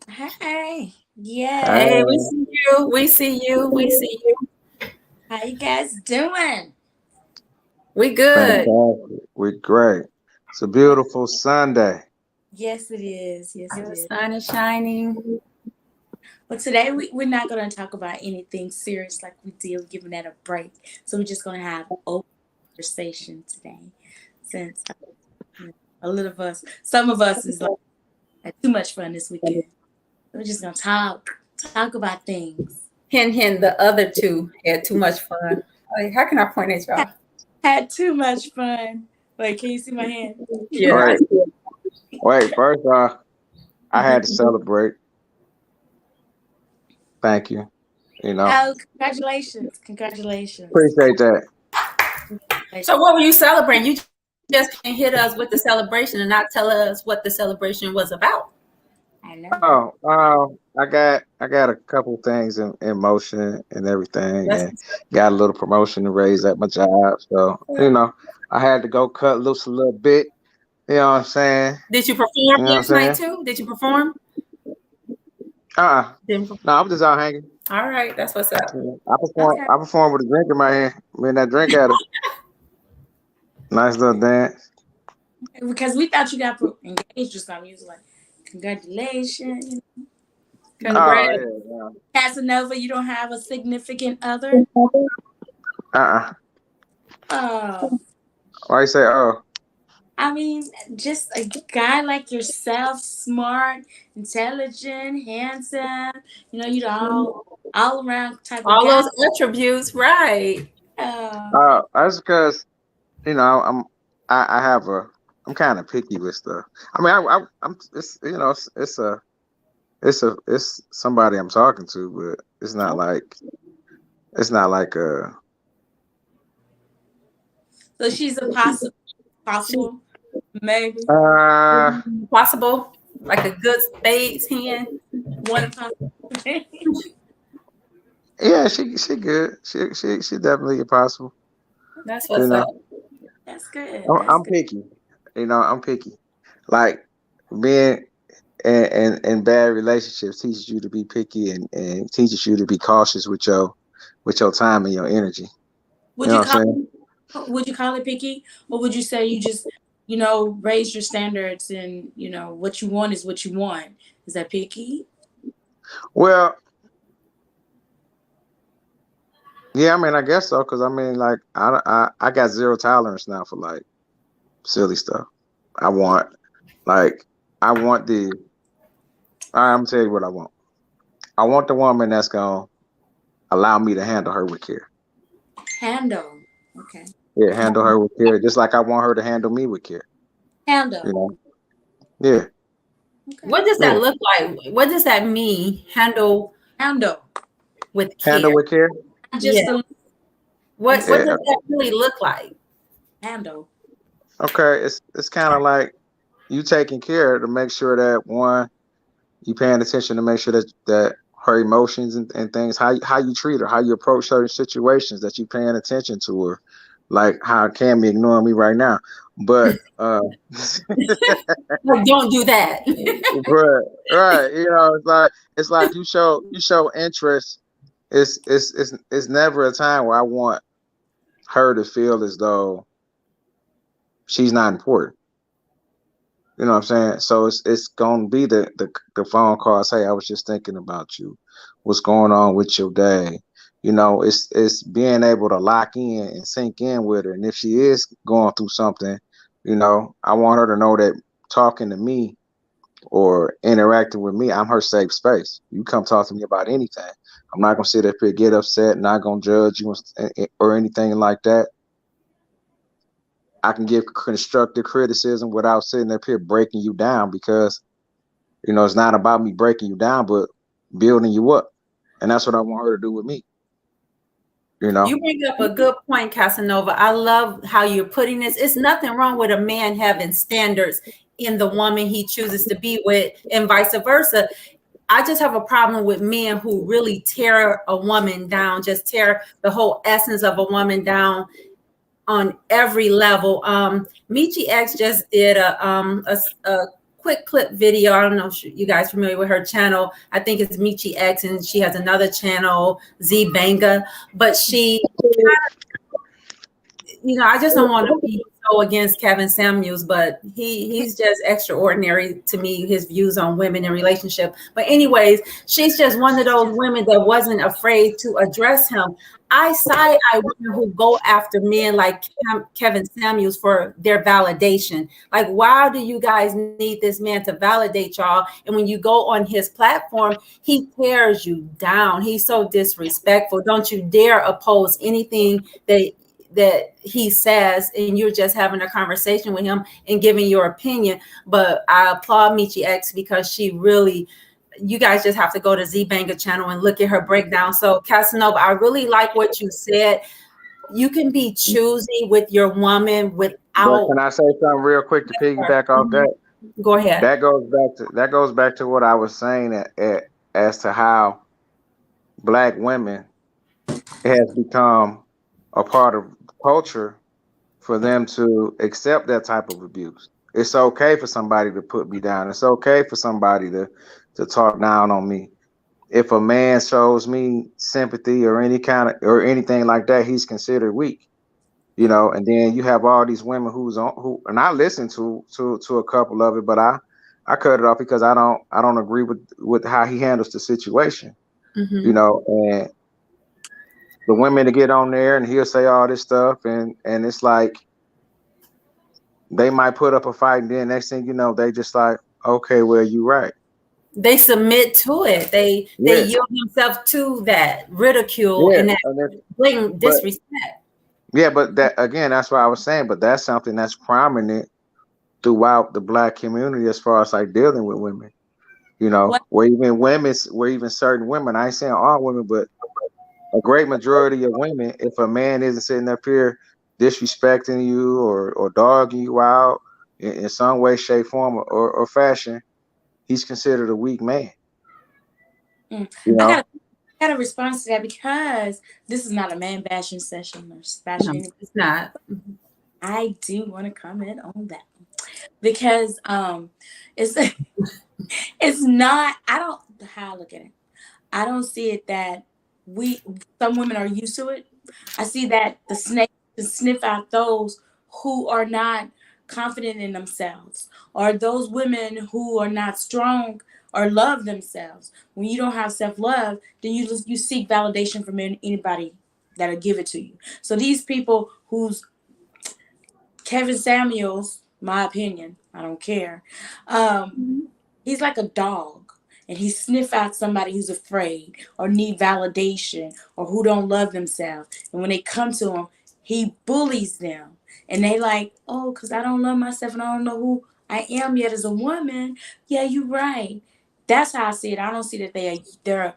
Hey, yeah. Hey, we Uh, see you. We see you. We see you. How you guys doing? We good. fantastic. We're great. It's a beautiful Sunday. Yes, it is. Yes, Yeah, it the is. sun is shining. But today we're not going to talk about anything serious like we did, giving that a break. So we're just going to have open conversation today. Since a little of us, some of us is like had too much fun this weekend. So we're just going to talk about things. Hint, hint. The other two had too much fun. Like, how can I point at Ha- y'all? Had too much fun. Wait, can you see my hand? Yeah, I Wait, see it. wait. First off, I had to celebrate. Thank you. You know, Oh, congratulations. Congratulations. appreciate that. So, what were you celebrating? You just can't hit us with the celebration and not tell us what the celebration was about. I know. I got a couple things in motion and everything, That's and got a little promotion to raise at my job. So I had to go cut loose a little bit. You know what I'm saying? Did you perform You know what I'm last night saying? too? Did you perform? Uh, Didn't. no, I'm just out hanging. All right, that's what's up. I perform. Okay. I perform with a drink in my hand. Me and that drink had a nice little dance. Because we thought you got engaged or something. You was like, congratulations. Oh Congrats. yeah, Casanova, you don't have a significant other? yeah. Oh, Why you say oh? I mean, just a guy like yourself, smart, intelligent, handsome. You the all around type of All guy. those attributes, right? Oh, That's because I'm I have a I'm kind of picky with stuff. I mean, I'm it's it's somebody I'm talking to, but it's not like so she's a She possible, maybe uh possible, like a good spades hand. one possible. yeah, she good. She definitely possible. That's You what's up. know, That's good. That's I'm good. picky. I'm picky. Like being in bad relationships teaches you to be picky and teaches you to be cautious with your time and your energy. You Would know you what call I'm saying? would you call it picky, or would you say you just raise your standards and what you want is what you want? Is that picky? Well, yeah, I mean, I guess so, because I mean, like, I got zero tolerance now for like silly stuff. I want, like, I want the, I'm gonna tell you what I want. I want the woman that's gonna allow me to handle her with care. Handle. Okay. Yeah, handle her with care, just like I want her to handle me with care. You Handle. know? Yeah, Okay. What does yeah. that look like? What does that mean? Handle Handle. with Handle care. with care. Not just Yeah. a What insert Yeah. does that really look like? handle. Okay. It's kind of like you taking care to make sure that one, you paying attention to make sure that her emotions and things, how you treat her, how you approach certain situations, that you paying attention to her, like how Cami ignoring me right now. But Like, don't do that. but right, it's like you show interest. It's never a time where I want her to feel as though she's not important. You know what I'm saying? So it's gonna be the phone calls. Hey, I was just thinking about you. What's going on with your day? It's being able to lock in and sink in with her. And if she is going through something, I want her to know that talking to me or interacting with me, I'm her safe space. You come talk to me about anything. I'm not gonna sit up here, get upset, not gonna judge you or anything like that. I can give constructive criticism without sitting up here breaking you down, because it's not about me breaking you down, but building you up. And that's what I want her to do with me, you know? You bring up a good point, Casanova. I love how you're putting this. It's nothing wrong with a man having standards in the woman he chooses to be with, and vice versa. I just have a problem with men who really tear a woman down, just tear the whole essence of a woman down on every level. Michi X just did a quick clip video. I don't know if you guys familiar with her channel. I think it's Michi X, and she has another channel, Z Banga. But she, you know, I just don't want to be so against Kevin Samuels, but he's just extraordinary to me, his views on women and relationship. But anyways, she's just one of those women that wasn't afraid to address him. I side-eye women who go after men like Kevin Samuels for their validation. Like, why do you guys need this man to validate y'all? And when you go on his platform, he tears you down. He's so disrespectful. Don't you dare oppose anything that he says, and you're just having a conversation with him and giving your opinion. But I applaud Michi X because she really, you guys just have to go to Z Banga channel and look at her breakdown. So Casanova, I really like what you said. You can be choosy with your woman without. But can I say something real quick to piggyback off that? Go ahead. That goes back to what I was saying as to how Black women has become a part of culture for them to accept that type of abuse. It's okay for somebody to put me down. It's okay for somebody to talk down on me. If a man shows me sympathy or any kind of or anything like that, he's considered weak. You know, and then you have all these women who and I listen to a couple of it, but I cut it off because I don't agree with how he handles the situation. Mm-hmm. You know, and the women to get on there and he'll say all this stuff and it's like they might put up a fight and then next thing you know they just like, okay, well, you right. They submit to it. They yield themselves to that ridicule and that blatant disrespect. Yeah, but that again, that's what I was saying. But that's something that's prominent throughout the Black community as far as like dealing with women. You know, where even certain women, I ain't saying all women, but a great majority of women, if a man isn't sitting up here disrespecting you or dogging you out in some way, shape, form, or fashion, he's considered a weak man. You know? I got a response to that because this is not a man bashing session or bashing. No, it's not. I do want to comment on that because it's not. I don't how I look at it. I don't see it that some women are used to it. I see that the snake to sniff out those who are not confident in themselves, or those women who are not strong or love themselves. When you don't have self-love, then you seek validation from anybody that'll give it to you. So these people who's Kevin Samuels, my opinion, I don't care. He's like a dog. And he sniff out somebody who's afraid or need validation or who don't love themselves. And when they come to him, he bullies them. And they like, oh, because I don't love myself and I don't know who I am yet as a woman. Yeah, you're right. That's how I see it. I don't see that they're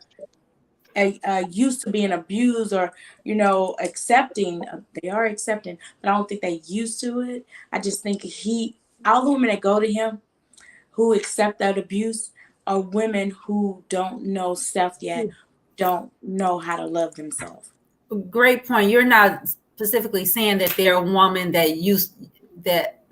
used to being abused or, you know, accepting. They are accepting, but I don't think they're used to it. I just think all the women that go to him who accept that abuse are women who don't know self yet, don't know how to love themselves. Great point. You're not specifically saying that they're a woman that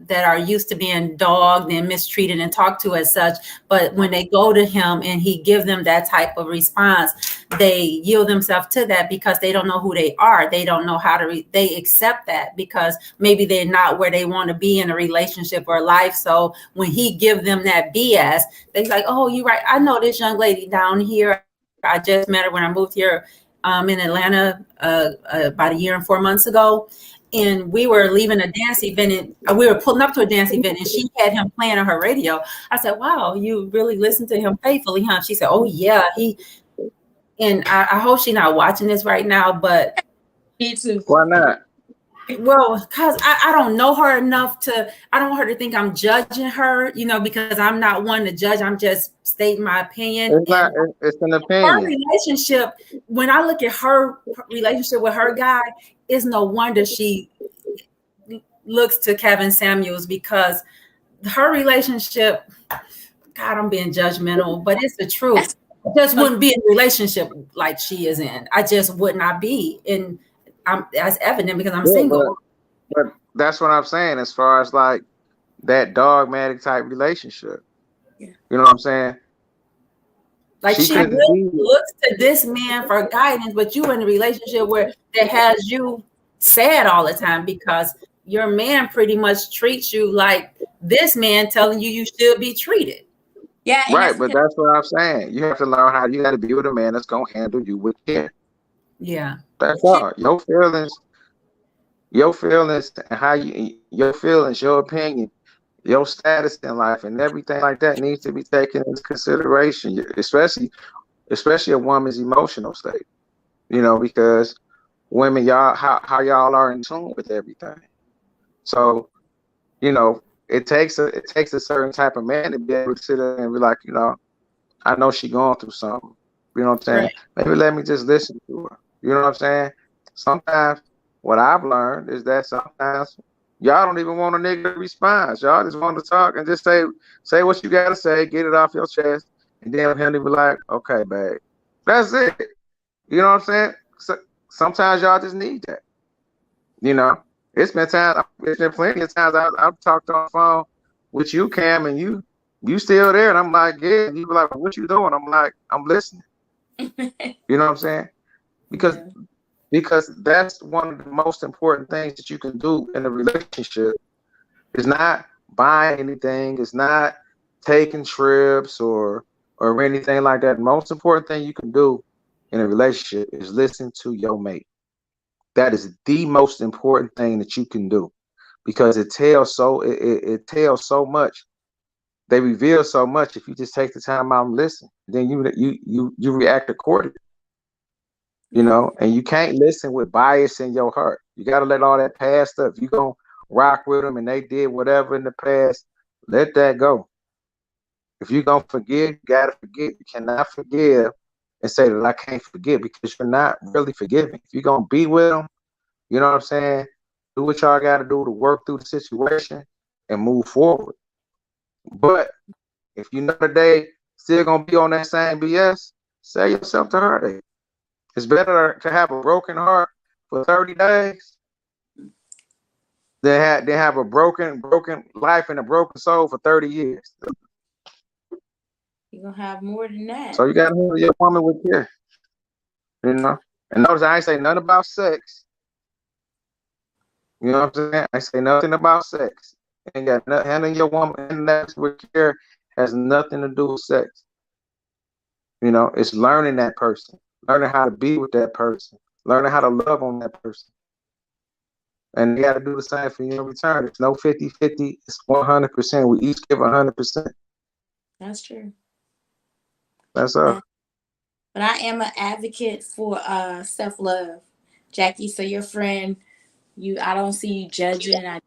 are used to being dogged and mistreated and talked to as such, but when they go to him and he gives them that type of response, they yield themselves to that because they don't know who they are. They don't know how to they accept that because maybe they're not where they want to be in a relationship or life. So when he gives them that BS, they're like, oh, you're right. I know this young lady down here. I just met her when I moved here in Atlanta about a year and 4 months ago. And we were leaving a dance event and we were pulling up to a dance event and she had him playing on her radio. I said, wow, you really listen to him faithfully, huh? She said, oh yeah, and I hope she's not watching this right now, but me too. Why not? Well, because I don't know her enough I don't want her to think I'm judging her, you know, because I'm not one to judge. I'm just stating my opinion. It's an opinion. Her relationship, when I look at her relationship with her guy, it's no wonder she looks to Kevin Samuels because her relationship, God, I'm being judgmental, but it's the truth. I just wouldn't be in a relationship like she is in. I just would not be. And that's evident because I'm single. But that's what I'm saying as far as like that dogmatic type relationship. Yeah. You know what I'm saying? Like she couldn't really be looks to this man for guidance, but you in a relationship where that has you sad all the time because your man pretty much treats you like this man telling you you should be treated. Yeah, and right, that's but because that's what I'm saying. You have to learn how you got to be with a man that's gonna handle you with care. Yeah. That's she, all. Your feelings, and how your feelings, your opinion, your status in life, and everything like that needs to be taken into consideration, especially a woman's emotional state. You know, because women, y'all, how y'all are in tune with everything. So, you know, it takes a certain type of man to be able to sit there and be like, I know she going through something. You know what I'm saying? Right. Maybe let me just listen to her. You know what I'm saying? Sometimes what I've learned is that sometimes y'all don't even want a nigga to respond. Y'all just want to talk and just say what you gotta say, get it off your chest, and then him to be like, okay, babe. That's it. You know what I'm saying? So, sometimes y'all just need that. You know, it's been plenty of times I've talked on the phone with you, Cam, and you still there, and I'm like, yeah. And you be like, what you doing? I'm like, I'm listening. You know what I'm saying? Because yeah. because that's one of the most important things that you can do in a relationship. It's not buying anything. It's not taking trips or anything like that. The most important thing you can do in a relationship is listen to your mate. That is the most important thing that you can do because it tells so much. They reveal so much if you just take the time out and listen. Then you react accordingly. You Yeah. know, and you can't listen with bias in your heart. You got to let all that past stuff. You gonna rock with them and they did whatever in the past. Let that go. If you gonna forgive, you gotta forget. You cannot forgive and say that I can't forgive because you're not really forgiving. If you're gonna be with them, you know what I'm saying? Do what y'all got to do to work through the situation and move forward. But if you know that they still gonna be on that same BS, say yourself to heartache. It's better to have a broken heart for 30 days than have a broken life and a broken soul for 30 years. You're gonna have more than that. So you gotta handle your woman with care, you know. And notice I ain't say nothing about sex. You know what I'm saying? I say nothing about sex. Ain't got nothing. Handling your woman and that with care has nothing to do with sex. You know, it's learning that person, learning how to be with that person, learning how to love on that person. And they got to do the same for you in return. It's no 50-50. It's 100%. We each give 100%. That's true. That's all. But I am an advocate for self-love, Jackie. So your friend, I don't see you judging. I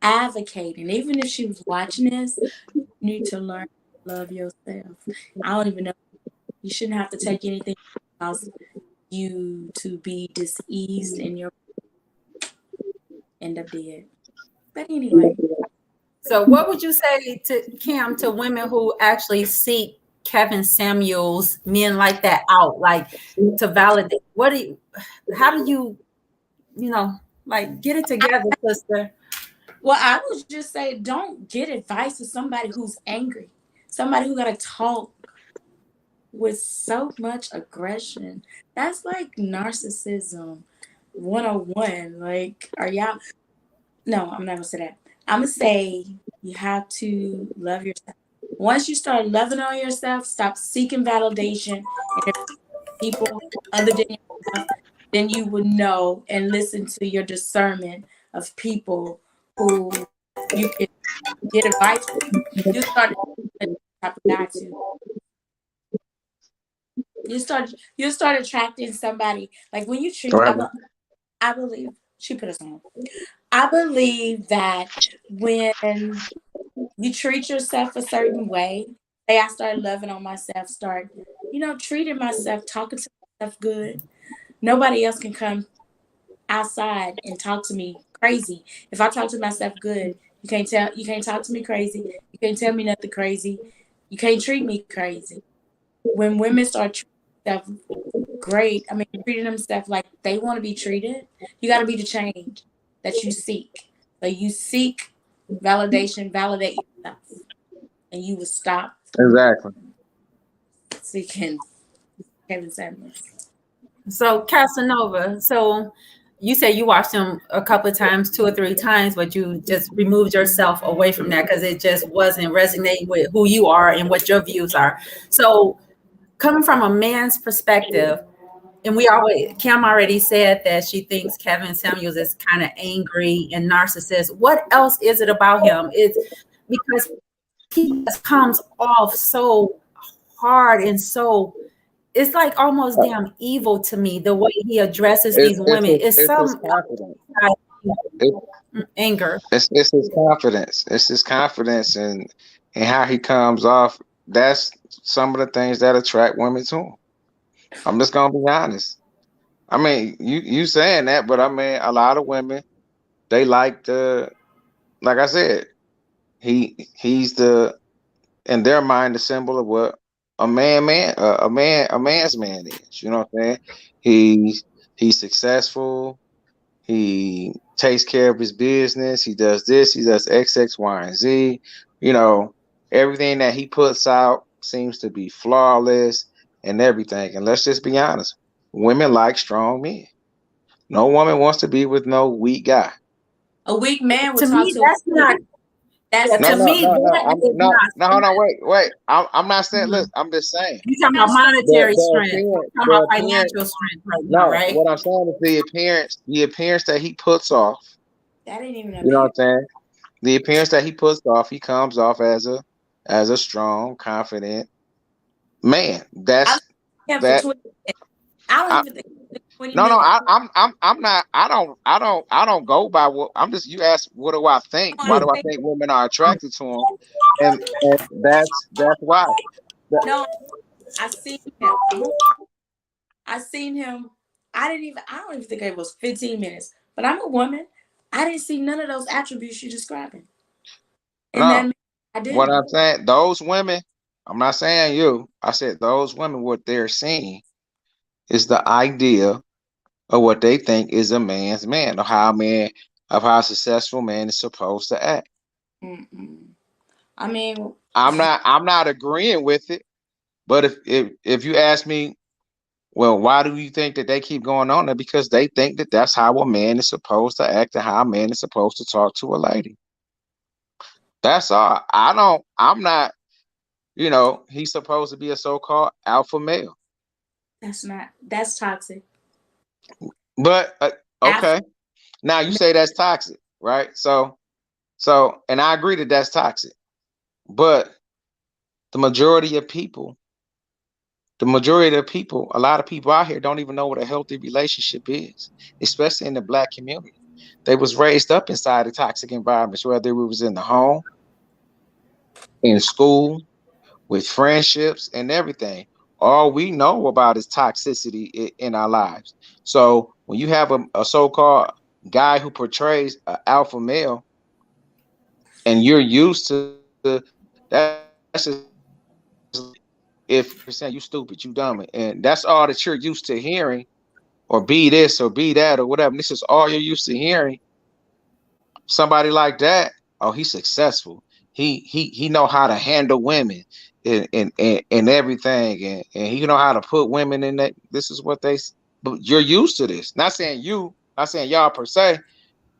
advocating. Even if she was watching this, you need to learn to love yourself. I don't even know. You shouldn't have to take anything else you to be diseased and you'll end up dead. But anyway, So what would you say to Cam to women who actually seek Kevin Samuels men like that out, like to validate? How do you know, like get it together, sister? well, I would just say don't get advice from somebody who's angry, somebody who got to talk with so much aggression. That's like narcissism 101. Like, are y'all? No, I'm not gonna say that. I'm gonna say you have to love yourself. Once you start loving on yourself, stop seeking validation and people other than yourself, then you would know and listen to your discernment of people who you can get advice from. You start the type of guy too. You start attracting somebody like when you treat. Right. I believe she put us on. I believe that when you treat yourself a certain way, say I started loving on myself, start, treating myself, talking to myself good. Nobody else can come outside and talk to me crazy. If I talk to myself good, you can't talk to me crazy. You can't tell me nothing crazy. You can't treat me crazy. When women start treating themselves great, I mean treating themselves like they want to be treated, you gotta be the change that you seek. So you seek validation, validate yourself. and you would stop Exactly. seeking Kevin Samuels. So Casanova, so you say you watched him a couple of times, 2 or 3 times, but you just removed yourself away from that because it just wasn't resonating with who you are and what your views are. So coming from a man's perspective, and Cam already said that she thinks Kevin Samuels is kind of angry and narcissist. What else is it about him? It's because he just comes off so hard and so, it's like almost damn evil to me the way he addresses these women. It's It's his some confidence. It, anger. it's his confidence. It's his confidence and how he comes off. That's some of the things that attract women to him. I'm just gonna be honest. I mean, you saying that, but I mean, a lot of women, they like like I said, he's in their mind the symbol of what a man's man is. You know what I'm saying? He's successful. He takes care of his business. He does this. He does X, X, Y, and Z. You know, everything that he puts out seems to be flawless and everything. And let's just be honest, women like strong men. No woman wants to be with no weak guy. A weak man would To talk me, to. that's not. That's No, To no, me, no, no. that is No, not. no, hold on, wait. I'm not saying. Mhm. Listen, I'm just saying. You talking about That's monetary The strength? We're appearance, talking the about appearance. financial strength right now, No, right? what I'm saying is the appearance that he puts off. that ain't even You know what appear. I'm saying? The appearance that he puts off, he comes off as a strong, confident man. I That's him for that. 20 minutes. I don't I, even think 20 no, no, minutes. I'm not. I don't go by what I'm just. You ask, what do I think? No, Why I do I think think women are attracted to him? And that's why. no. I seen him. I seen him. I didn't even. I don't even think it was 15 minutes. But I'm a woman. I didn't see none of those attributes you're describing. And No, then I what didn't. I'm saying, those women. I'm not saying you. I said those women. What they're seeing is the idea of what they think is a man's man, of how a successful man is supposed to act. Mm-mm. I mean, I'm not agreeing with it, but if you ask me, well, why do you think that they keep going on there? Because they think that that's how a man is supposed to act and how a man is supposed to talk to a lady. That's all. I'm not, he's supposed to be a so-called alpha male. that's not. That's toxic. But After okay, now you say that's toxic, right? And I agree that that's toxic. But the majority of people, a lot of people out here don't even know what a healthy relationship is, especially in the Black community. They was raised up inside of toxic environments, whether it was in the home, in school, with friendships and everything. All we know about is toxicity in our lives. So when you have a so-called guy who portrays an alpha male and you're used to, that's just if you're saying you stupid, you dumb, and that's all that you're used to hearing, or be this or be that or whatever. And this is all you're used to hearing. Somebody like that, oh, he's successful. He know how to handle women and everything, and he know how to put women in that. This is what but you're used to this. Not saying y'all per se,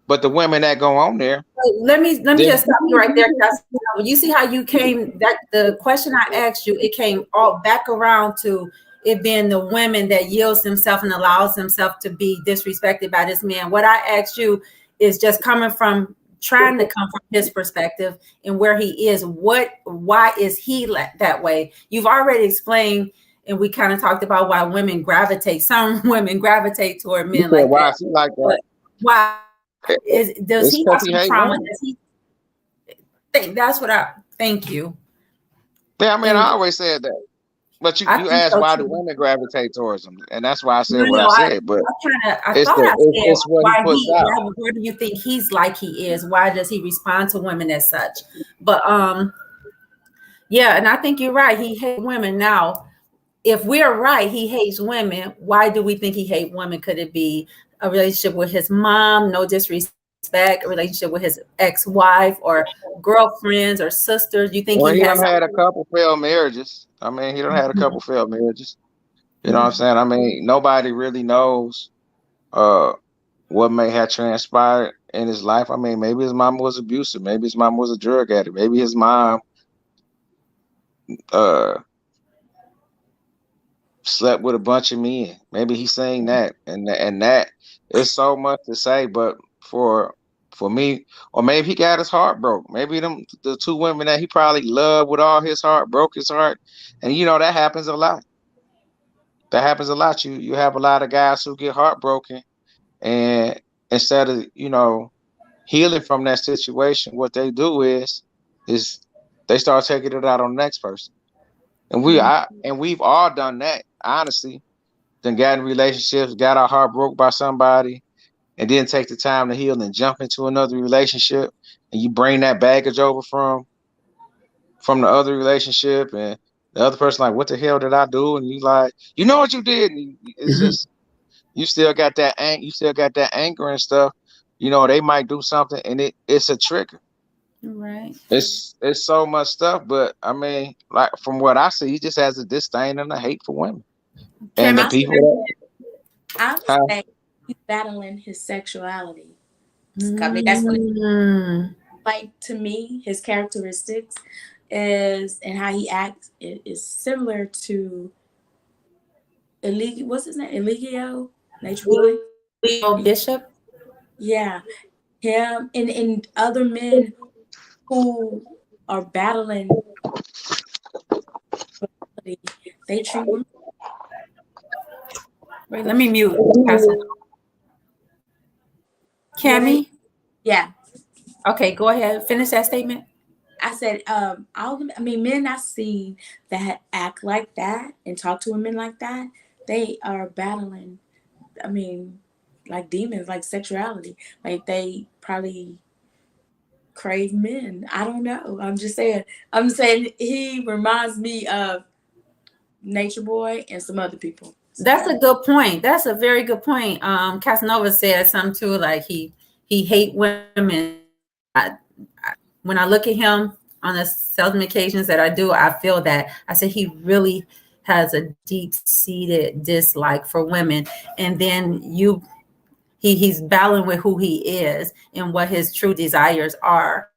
but the women that go on there. Let me just stop you right there, Casanova. You see how you came, that the question I asked you, it came all back around to it being the women that yields himself and allows himself to be disrespected by this man. What I asked you is just trying to come from his perspective and where he is. Why is he that way? You've already explained, and we kind of talked about why some women gravitate toward men like Why that. is he like that? But why does It's he because have he some hate trauma? women. Does he think that's what I thank you? Yeah, I mean, And I always said that. But I you think asked so why do too. women gravitate towards him, and that's why I said No, what I no, said. But I it's thought I said it's what he puts out. where do you think he's like he is? Why does he respond to women as such? But yeah, and I think you're right. He hates women. Now, if we're right, he hates women. Why do we think he hates women? Could it be a relationship with his mom? No disrespect a relationship with his ex-wife or girlfriends or sisters? Do you think Well, he he has? done had a couple failed marriages. I mean, he done had a couple failed marriages. You know what I'm saying? I mean, nobody really knows uh what may have transpired in his life. I mean, maybe his mom was abusive. Maybe his mom was a drug addict. Maybe his mom uh slept with a bunch of men. Maybe he's saying that, and that is so much to say. But for me, or maybe he got his heart broke. Maybe the two women that he probably loved with all his heart broke his heart, and you know that happens a lot. That happens a lot. You have a lot of guys who get heartbroken, and instead of healing from that situation, what they do is they start taking it out on the next person. And we've all done that, honestly. Then got in relationships, got our heart broke by somebody, and didn't take the time to heal and jump into another relationship, and you bring that baggage over from the other relationship, and the other person like, what the hell did I do? And you like, you know what you did? And it's just you still got that you still got that anger and stuff. They might do something, and it's a trigger. Right. It's so much stuff, but I mean, like from what I see, he just has a disdain and a hate for women. And the Cami, people I that would say he's battling his sexuality. I mean, that's what like to me, his characteristics is and how he acts is similar to what's his name? Eligio, Nature Boy. Leo Bishop. Yeah. Him and other men who are battling, they treat women. Wait, let me mute. Cami? Yeah. Okay, go ahead. Finish that statement. I said, men I've seen that act like that and talk to women like that, they are battling, I mean, like demons, like sexuality. Like they probably crave men. I don't know. I'm saying he reminds me of Nature Boy and some other people. That's a good point. That's a very good point. Casanova said something too, like he hate women. When I look at him on the seldom occasions that I do, I feel that. I said he really has a deep-seated dislike for women. And then he's battling with who he is and what his true desires are.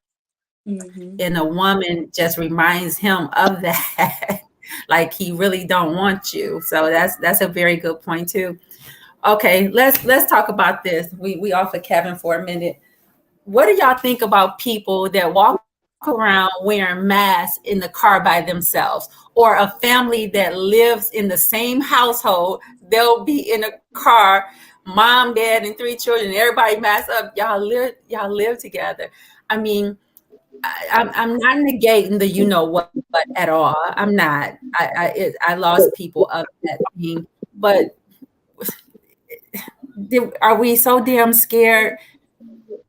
Mm-hmm. And a woman just reminds him of that. Like he really don't want you. So that's a very good point too. Okay, let's talk about this. We offered Kevin for a minute. What do y'all think about people that walk around wearing masks in the car by themselves, or a family that lives in the same household? They'll be in a car, mom, dad, and 3 children, everybody masked up. Y'all live together. I mean, I'm not negating the what at all. I'm not. I lost people of that thing, but are we so damn scared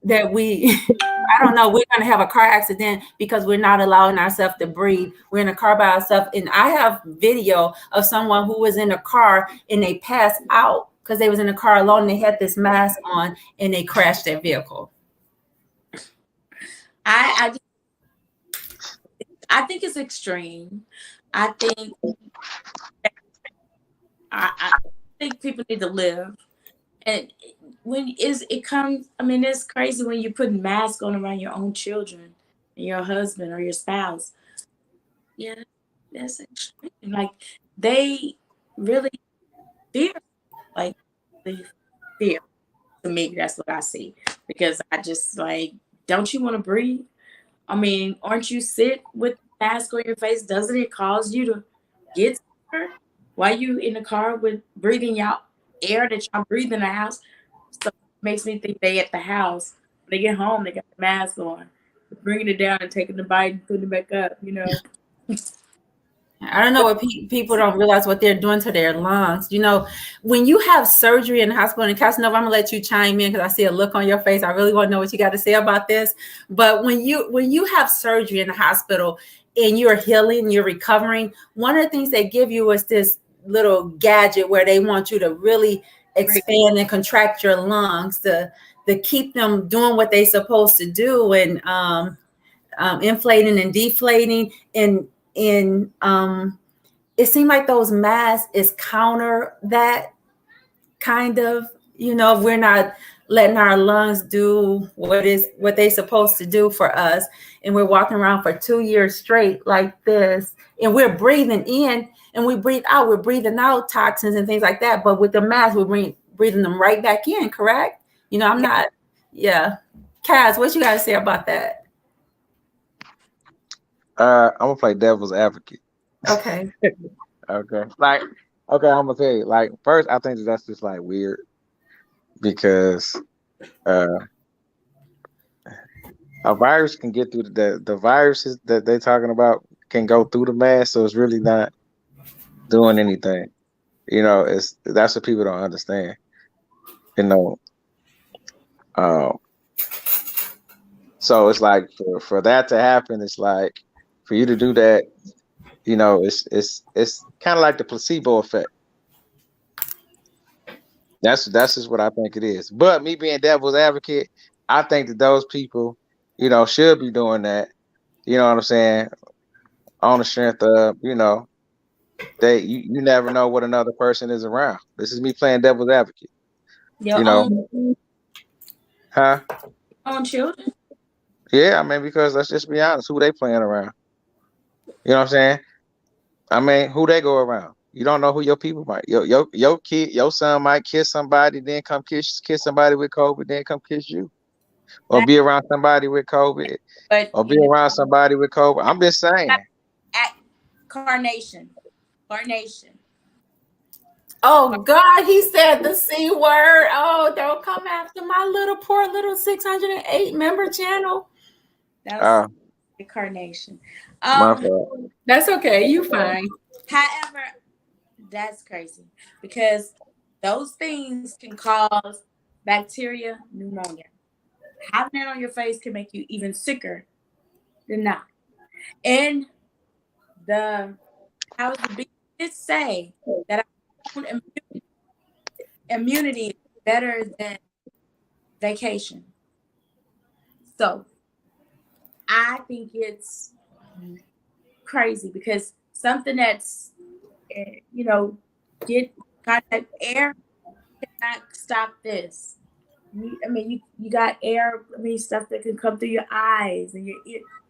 that I don't know, we're going to have a car accident because we're not allowing ourselves to breathe. We're in a car by ourselves. And I have video of someone who was in a car and they passed out because they was in a car alone. And they had this mask on and they crashed their vehicle. I think it's extreme. I think people need to live. And when it comes, I mean, it's crazy when you put masks on around your own children and your husband or your spouse. Yeah, that's extreme. Like they really fear, like they fear. To me, that's what I see. Because I just like, don't you want to breathe? I mean, aren't you sick with the mask on your face? Doesn't it cause you to get sicker? Why you in the car with breathing out air that y'all breathe in the house? So it makes me think they at the house. When they get home, they got the mask on, bringing it down and taking the bite and putting it back up. I don't know what people don't realize what they're doing to their lungs. When you have surgery in the hospital, and Casanova, I'm gonna let you chime in because I see a look on your face. I really want to know what you got to say about this. But when you have surgery in the hospital and you're healing, you're recovering, one of the things they give you is this little gadget where they want you to really expand and contract your lungs to to keep them doing what they're supposed to do, and inflating and deflating, and it seemed like those masks is counter that kind of, if we're not letting our lungs do what they're supposed to do for us, and we're walking around for 2 years straight like this, and we're breathing in and we breathe out, we're breathing out toxins and things like that, but with the mask we're breathing them right back in, correct? I'm not. Yeah. Kaz, what you got to say about that? I'm gonna play devil's advocate. Okay. Okay. Like, okay, I'm gonna tell you. Like, first, I think that's just like weird because a virus can get through the viruses that they're talking about can go through the mask, so it's really not doing anything. That's what people don't understand. So it's like for that to happen, it's like for you to do that, it's kind of like the placebo effect. That's just what I think it is. But me being devil's advocate, I think that those people, should be doing that. You know what I'm saying? On the strength of, you never know what another person is around. This is me playing devil's advocate. Huh? Own children. Yeah, I mean, because let's just be honest, who they playing around? You know what I'm saying? I mean, who they go around? You don't know who your people might. Your kid, your son might kiss somebody, then come kiss somebody with COVID, then come kiss you, or be around somebody with COVID, or be around somebody with COVID. I'm just saying. Carnation. Oh God, he said the C word. Oh, don't come after my poor little 608 member channel. That was carnation. My fault. That's okay. You fine. However, that's crazy because those things can cause bacteria, pneumonia. Having it on your face can make you even sicker than not. And the powers that be did say that our own immunity is better than vacation. So I think it's crazy because something that's, get contact air cannot stop this. You got air, stuff that can come through your eyes and your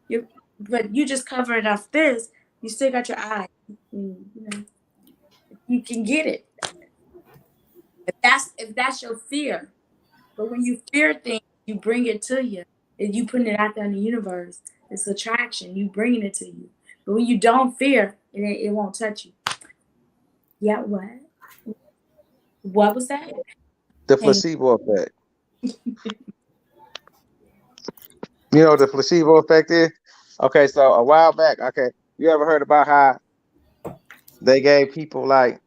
ear, but you just cover it off this, you still got your eye. You can get it. If that's your fear. But when you fear things, you bring it to you. And you putting it out there in the universe. It's attraction. You bringing it to you. But when you don't fear, it won't touch you. Yeah, what? What was that? The placebo effect. You know what the placebo effect is? Okay, so a while back, you ever heard about how they gave people like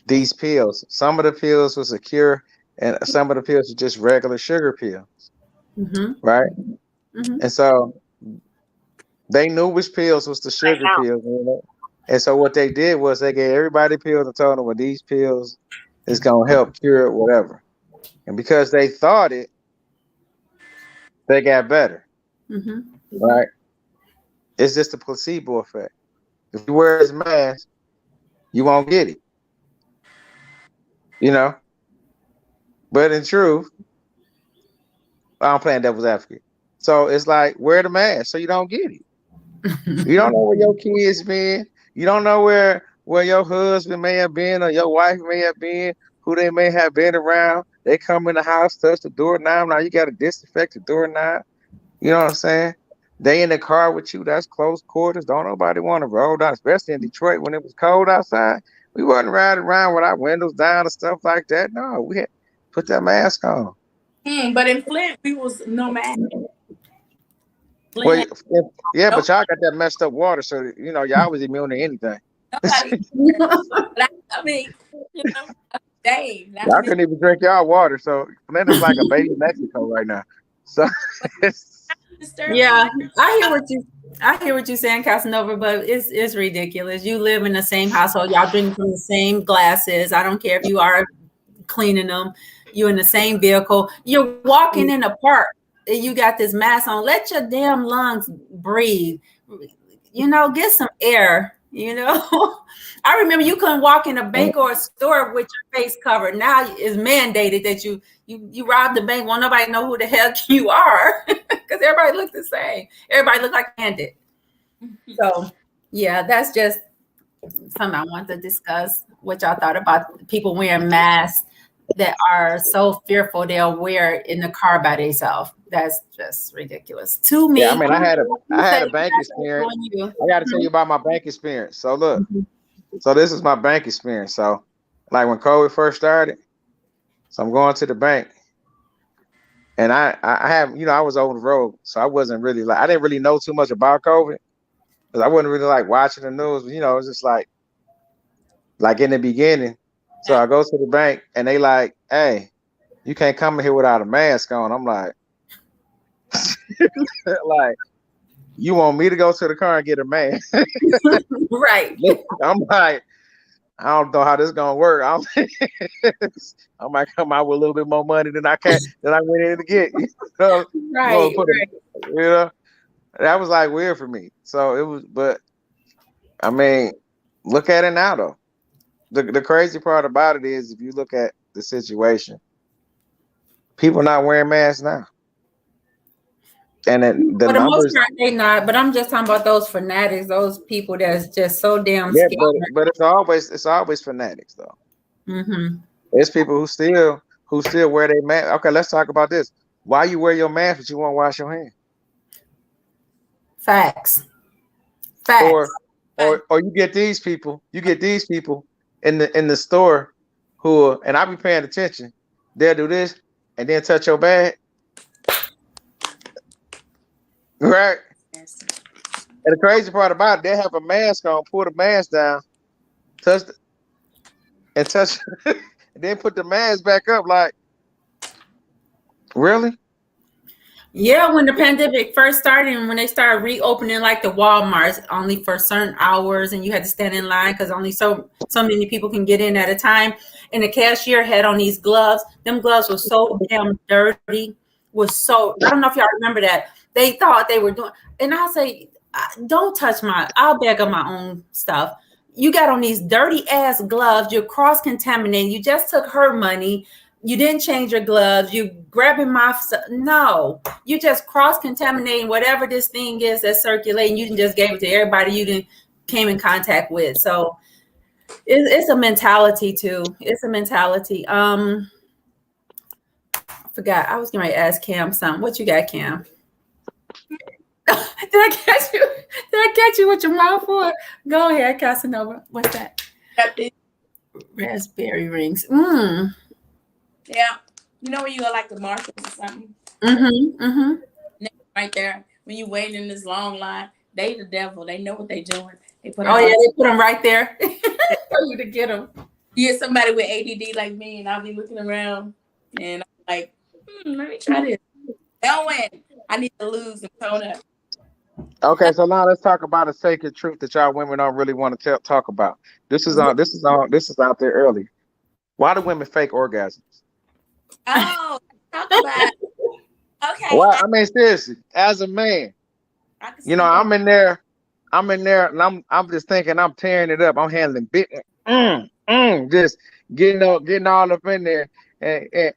these pills? Some of the pills was a cure, and some of the pills were just regular sugar pills. Mm-hmm. Right? Mm-hmm. And so they knew which pills was the sugar pills. And so what they did was they gave everybody pills and told them, well, these pills is going to help cure whatever. And because they thought it, they got better. Mm-hmm. Right? It's just a placebo effect. If you wear his mask, you won't get it. But in truth, I'm playing devil's advocate. So it's like, wear the mask so you don't get it. You don't know where your kids been. You don't know where your husband may have been or your wife may have been, who they may have been around. They come in the house, touch the doorknob. Now you got to disinfect the doorknob. You know what I'm saying? They in the car with you. That's close quarters. Don't nobody want to roll down, especially in Detroit when it was cold outside. We wasn't riding around with our windows down and stuff like that. No, we had to put that mask on. But in Flint, we was no mask. Well, yeah, but y'all got that messed up water, so y'all was immune to anything. Dave. Y'all couldn't even drink y'all water, so Flint is like a baby Mexico right now. So yeah, I hear what you're saying, Casanova, but it's ridiculous. You live in the same household, y'all drink from the same glasses. I don't care if you are cleaning them. You're in the same vehicle. You're walking in a park. And you got this mask on. Let your damn lungs breathe. Get some air. I remember you couldn't walk in a bank or a store with your face covered. Now it's mandated that you rob the bank. Won't nobody know who the hell you are because everybody looks the same. Everybody look like bandit. So yeah, that's just something I want to discuss. What y'all thought about people wearing masks that are so fearful they'll wear it in the car by themselves. That's just ridiculous to me. Yeah, I mean, I had a bank experience. I got to tell you about my bank experience. So look, so this is my bank experience. So like when COVID first started, so I'm going to the bank, and I have, I was over the road, so I wasn't really I didn't really know too much about COVID because I wasn't really like watching the news. But, it was just like in the beginning. So I go to the bank and they like, hey, you can't come in here without a mask on. I'm like, like, you want me to go to the car and get a mask? Right. I'm like, I don't know how this is gonna work. I might come out with a little bit more money than I went in to get. Right. That was like weird for me. So it was, but I mean, look at it now though. The crazy part about it is if you look at the situation, people not wearing masks now. And then the for the numbers, most part, they not. But I'm just talking about those fanatics, those people that's just so damn scared. but it's always fanatics though. Mm-hmm. It's people who still wear their mask. Okay, let's talk about this. Why you wear your mask but you won't wash your hands? Facts. Or you get these people in the store who, and I be paying attention. They'll do this and then touch your bag. Right. And the crazy part about it, they have a mask on, pull the mask down, touch, and then put the mask back up. Like, really? Yeah, when the pandemic first started and when they started reopening like the Walmarts only for certain hours and you had to stand in line because only so many people can get in at a time. And the cashier had on these gloves. Them gloves were so damn dirty. I don't know if y'all remember that. They thought they were doing, and I say, don't touch I'll bag up my own stuff. You got on these dirty ass gloves. You're cross-contaminating. You just took her money. You didn't change your gloves. You grabbing my stuff. No, you just cross-contaminating whatever this thing is that's circulating. You just gave it to everybody you didn't came in contact with. So it's a mentality too. It's a mentality. I forgot. I was going to ask Cam something. What you got, Cam? Did I catch you with your mouth full? Go ahead, Casanova. What's that? Raspberry rings. Yeah. You know when you go like the Marshalls or something? Right there. When you waiting in this long line, they the devil. They know what they doing. They put they put them right there for you to get them. You get somebody with ADD like me, and I'll be looking around, and I'm like, let me try this. They don't win. I need to lose and tone up. Okay, so now let's talk about a sacred truth that y'all women don't really want to talk about. This is out there early. Why do women fake orgasms? Oh, talk about it. Okay. Well, I mean, seriously, as a man, I'm in there, and I'm just thinking, I'm tearing it up. I'm handling bit, just getting all up in there, and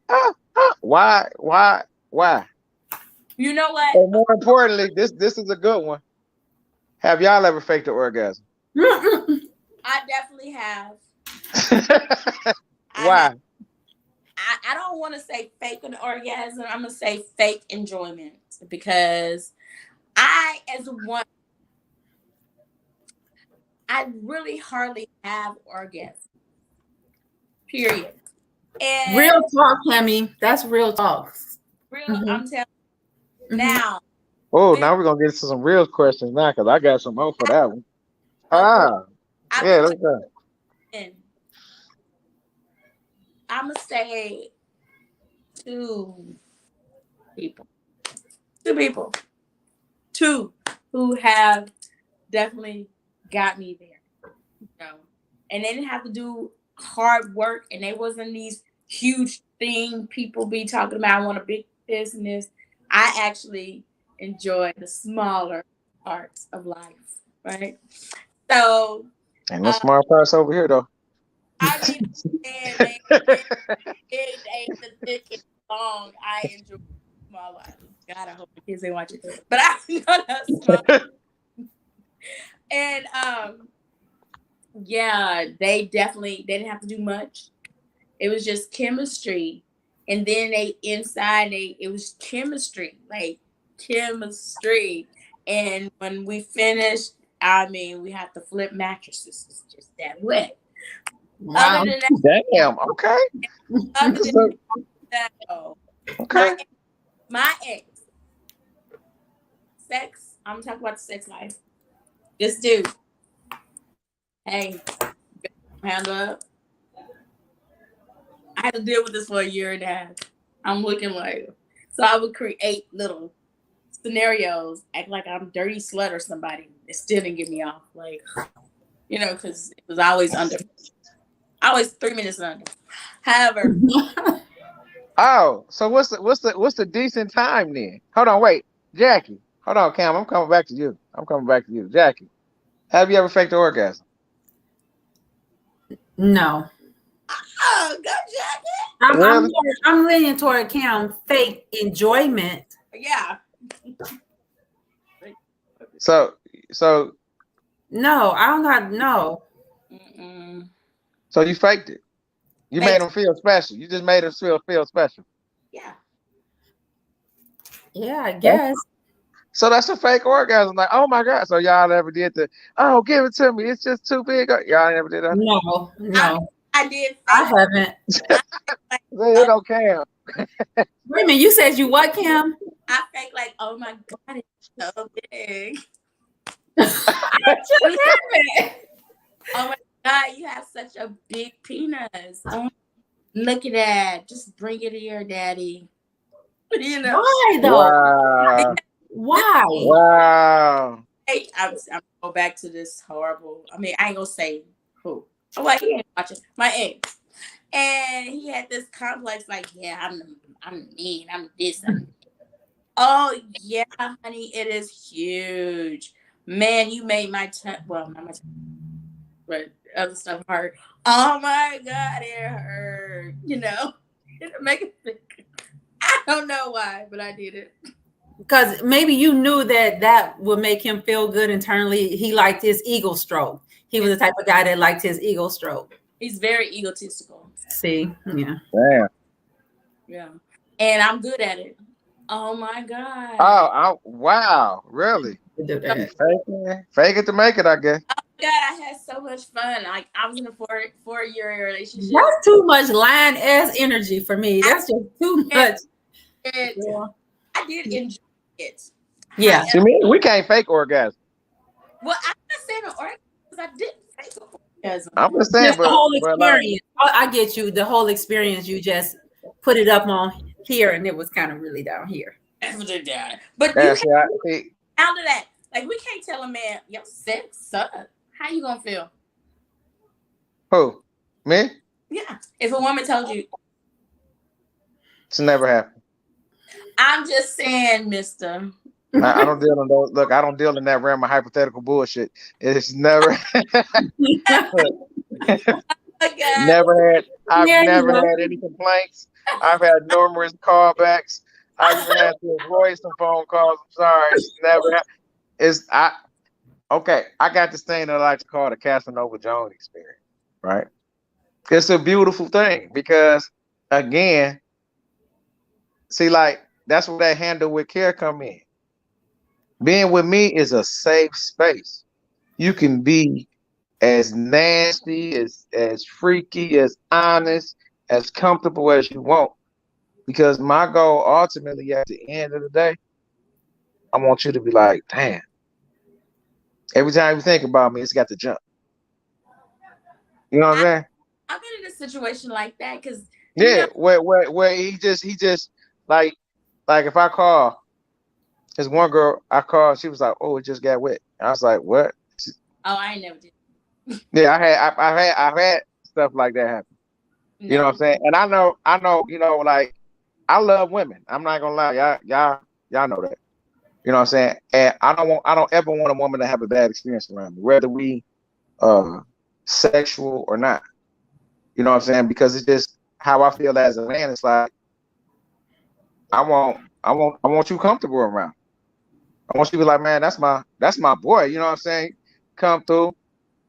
why? You know what? And more importantly, this is a good one. Have y'all ever faked an orgasm? I definitely have. Why? I don't want to say fake an orgasm. I'm gonna say fake enjoyment because I, as a woman, I really hardly have orgasms. Period. And real talk, Cami. That's real talk. I'm telling you. Now. Oh, now we're gonna get to some real questions now because I got some more for that one. Yeah, let's go. I'm gonna say two people who have definitely got me there, and they didn't have to do hard work, and they wasn't these huge thing people be talking about. I want a big business. I actually enjoy the smaller parts of life, right? So, Ain't no smart parts over here though. I mean, man, it ain't the thick and long. I enjoy small life. God, I hope the kids ain't watching. But I know that small. And yeah, they didn't have to do much. It was just chemistry. And then it was chemistry, like chemistry. And when we finished, I mean, we had to flip mattresses. It's just that wet. Wow. Other than that, Damn. Okay. other than that, oh, Okay. my ex, sex. I'm talking about the sex life. This dude, hey, hand up. I had to deal with this for a year and a half. I'm looking like, so I would create little scenarios, act like I'm dirty slut or somebody. It still didn't get me off, like, because it was always 3 minutes under. However, Oh, so what's the decent time then? Hold on, wait, Jackie. Hold on, Cam. I'm coming back to you. Jackie. Have you ever faked an orgasm? No. oh, go Jackie. Really? I'm leaning toward Cam fake enjoyment. Yeah. So No, I don't got no. Mm-mm. so you faked it. You made them feel special. You just made them feel special. Yeah. Yeah, I guess. So that's a fake orgasm. Like, oh my God. So y'all never did oh, give it to me. It's just too big. Y'all never did that? No. I did fake. I haven't. It don't count. Wait a minute, you said you what, Cam? I fake like, oh my God, it's so big. I just haven't. Oh my God, you have such a big penis. Oh, look at that. Just bring it here, daddy. Why though? Wow. Why? Wow. Hey, I'm go back to this horrible. I mean, I ain't gonna say who. Oh, well, he ain't watching my ex, and he had this complex, like, yeah, I'm mean, I'm this. Oh yeah, honey, it is huge. Man, you made my well, not my but other stuff hurt. Oh my God, it hurt. It make it think. I don't know why, but I did it. Because maybe you knew that would make him feel good internally. He liked his ego stroke. He was the type of guy that liked his ego stroke. He's very egotistical. See, yeah. Damn. Yeah. And I'm good at it. Oh my God. Oh, wow. Really? Fake it to make it, I guess. Oh my God, I had so much fun. Like, I was in a 4-year relationship. That's too much lion-ass energy for me. That's just too much. I did enjoy it. Yeah. To me, we can't fake orgasm. Well, I'm not saying an orgasm because I didn't fake an orgasm. I'm just saying, Just the whole experience. I get you. The whole experience, you just put it up on here and it was kind of really down here. But you handle that. Like, we can't tell a man, your sex sucks. How you gonna feel? Who? Me? Yeah. If a woman told you. It's never happened. I'm just saying, mister. I don't deal in those. Look, I don't deal in that realm of hypothetical bullshit. It's never. Never had. I've never had any complaints. I've had numerous callbacks. I've even had to avoid some phone calls. I'm sorry. It's never. Okay. I got this thing that I like to call the Casanova Jones experience. Right. It's a beautiful thing because, again, see, like that's where that handle with care come in. Being with me is a safe space. You can be as nasty, as freaky, as honest, as comfortable as you want. Because my goal ultimately at the end of the day, I want you to be like, damn. Every time you think about me, it's got to jump. You know what I'm saying? I've been in a situation like that because where he just like if I call, there's one girl I called, she was like, oh, it just got wet. I was like, what? Oh, I ain't never did. Yeah, I've had stuff like that happen. You know what I'm saying? And I know, like I love women. I'm not gonna lie, y'all know that. You know what I'm saying? And I don't ever want a woman to have a bad experience around me, whether we sexual or not. You know what I'm saying? Because it's just how I feel as a man. It's like I want you comfortable around. I want you to be like, man, that's my boy. You know what I'm saying? Come through.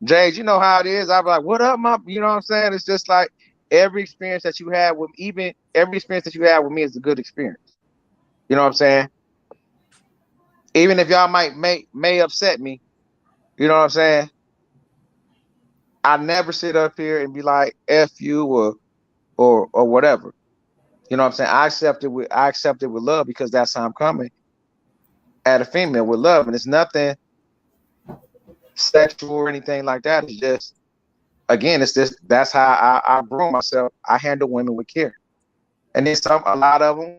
Jade, you know how it is. I'll be like, what up, my, you know what I'm saying? It's just like every experience that you have with every experience that you have with me is a good experience. You know what I'm saying? Even if y'all may upset me, you know what I'm saying? I never sit up here and be like F you or whatever. You know what I'm saying? I accept it with love because that's how I'm coming at a female with love. And it's nothing sexual or anything like that. It's just, again, it's just, that's how I grow myself. I handle women with care. And then a lot of them,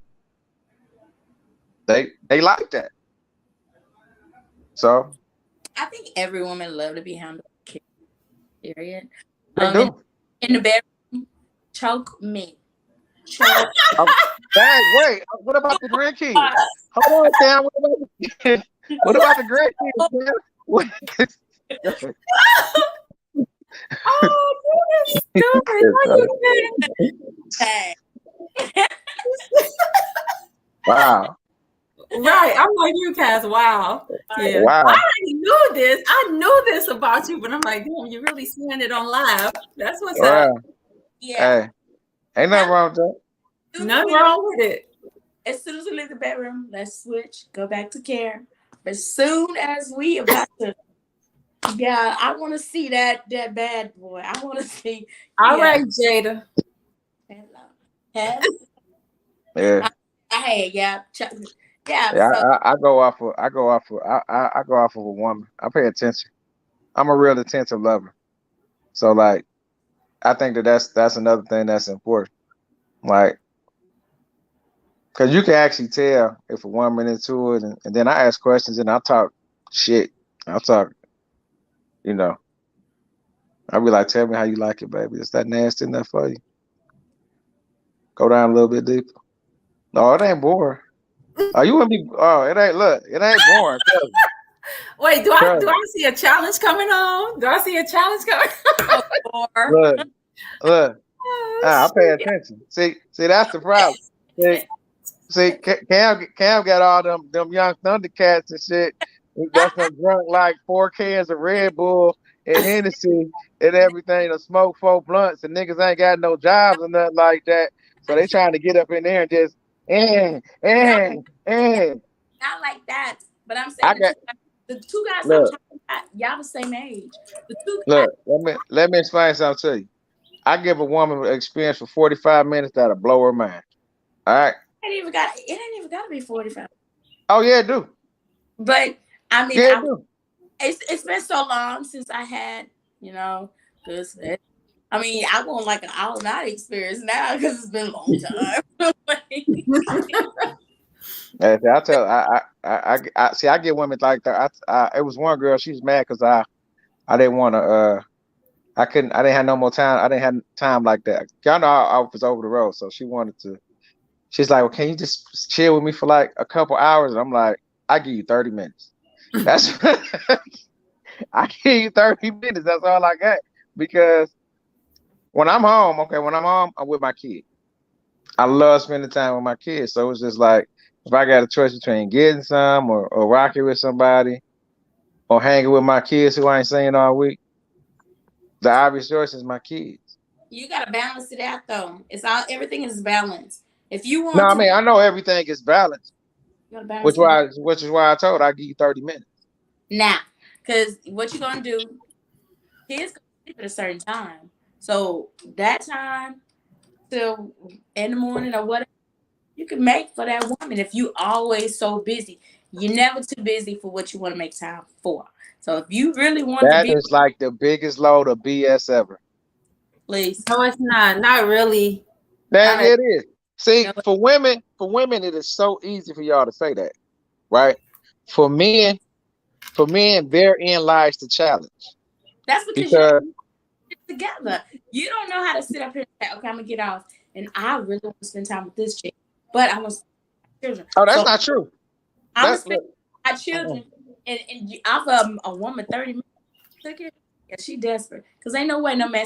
they like that. So I think every woman love to be handled with care, period. they do. In the bedroom, choke me. Choke. Dang, wait, what about the grandkids? Hold on, Sam. What about the grandkids, man? Oh, that's stupid. How you Hey. Wow. Right, I'm like you, Cass. Wow. Yeah. Wow. I already knew this. I knew this about you, but I'm like, damn, you're really seeing it on live. That's what's up. Yeah. Hey, ain't nothing wrong with that. Nothing wrong with it. As soon as we leave the bedroom, let's switch, go back to care. As soon as we about to, I want to see that bad boy. I want to see. All right, Jada. Hello. Yeah. I go off of a woman. I pay attention. I'm a real attentive lover. So like, I think that's another thing that's important. Like, because you can actually tell if a woman into it, and then I ask questions and I talk shit. I'll talk, I'll be like, tell me how you like it, baby. Is that nasty enough for you? Go down a little bit deeper. No, it ain't boring. Oh, you want me? Oh, it ain't boring. Wait, do I see a challenge coming on? Do I see a challenge coming on? Look. I pay attention. See, that's the problem. See, Cam got all them young Thundercats and shit. That's them drunk like 4 cans of Red Bull and Hennessy and everything. To smoke 4 blunts and niggas ain't got no jobs or nothing like that. So they trying to get up in there and just Not like that. But I'm saying the two guys I'm talking about, y'all the same age. The two guys. Look, let me explain something to you. I give a woman an experience for 45 minutes that'll blow her mind. All right. It ain't even got to be 45. Oh yeah, it do. But I mean, yeah, it's been so long since I had, because I mean, I want like an all night experience now because it's been a long time. I tell I see. I get women like that. It was one girl. She was mad because I didn't want to. I didn't have no more time. I didn't have time like that. Y'all know I was over the road, so she wanted to. She's like, well, can you just chill with me for like a couple hours? And I'm like, I give you 30 minutes. That's I give you 30 minutes. That's all I got. Because when I'm home, I'm with my kid. I love spending time with my kids. So it's just like, if I got a choice between getting some or rocking with somebody or hanging with my kids who I ain't seen all week, the obvious choice is my kids. You gotta balance it out though. Everything is balanced. If you want I know everything is balanced. Which is why I told I give you 30 minutes. Now, because what you're gonna do, kids gonna sleep at a certain time. So that time till in the morning or whatever you can make for that woman. If you always so busy, you're never too busy for what you want to make time for. So if you really want that is like the biggest load of BS ever. Please. No, it's not. Not really. That it is. See, for women, it is so easy for y'all to say that, right? For men, therein lies the challenge. That's because together. You don't know how to sit up here and say, okay, I'm gonna get off, and I really want to spend time with this chick, but I want to spend time with my children. Oh, that's So not true. I'm gonna That's spend time with my children, and you offer a woman 30 minutes. Look at, yeah, she desperate because ain't no way no man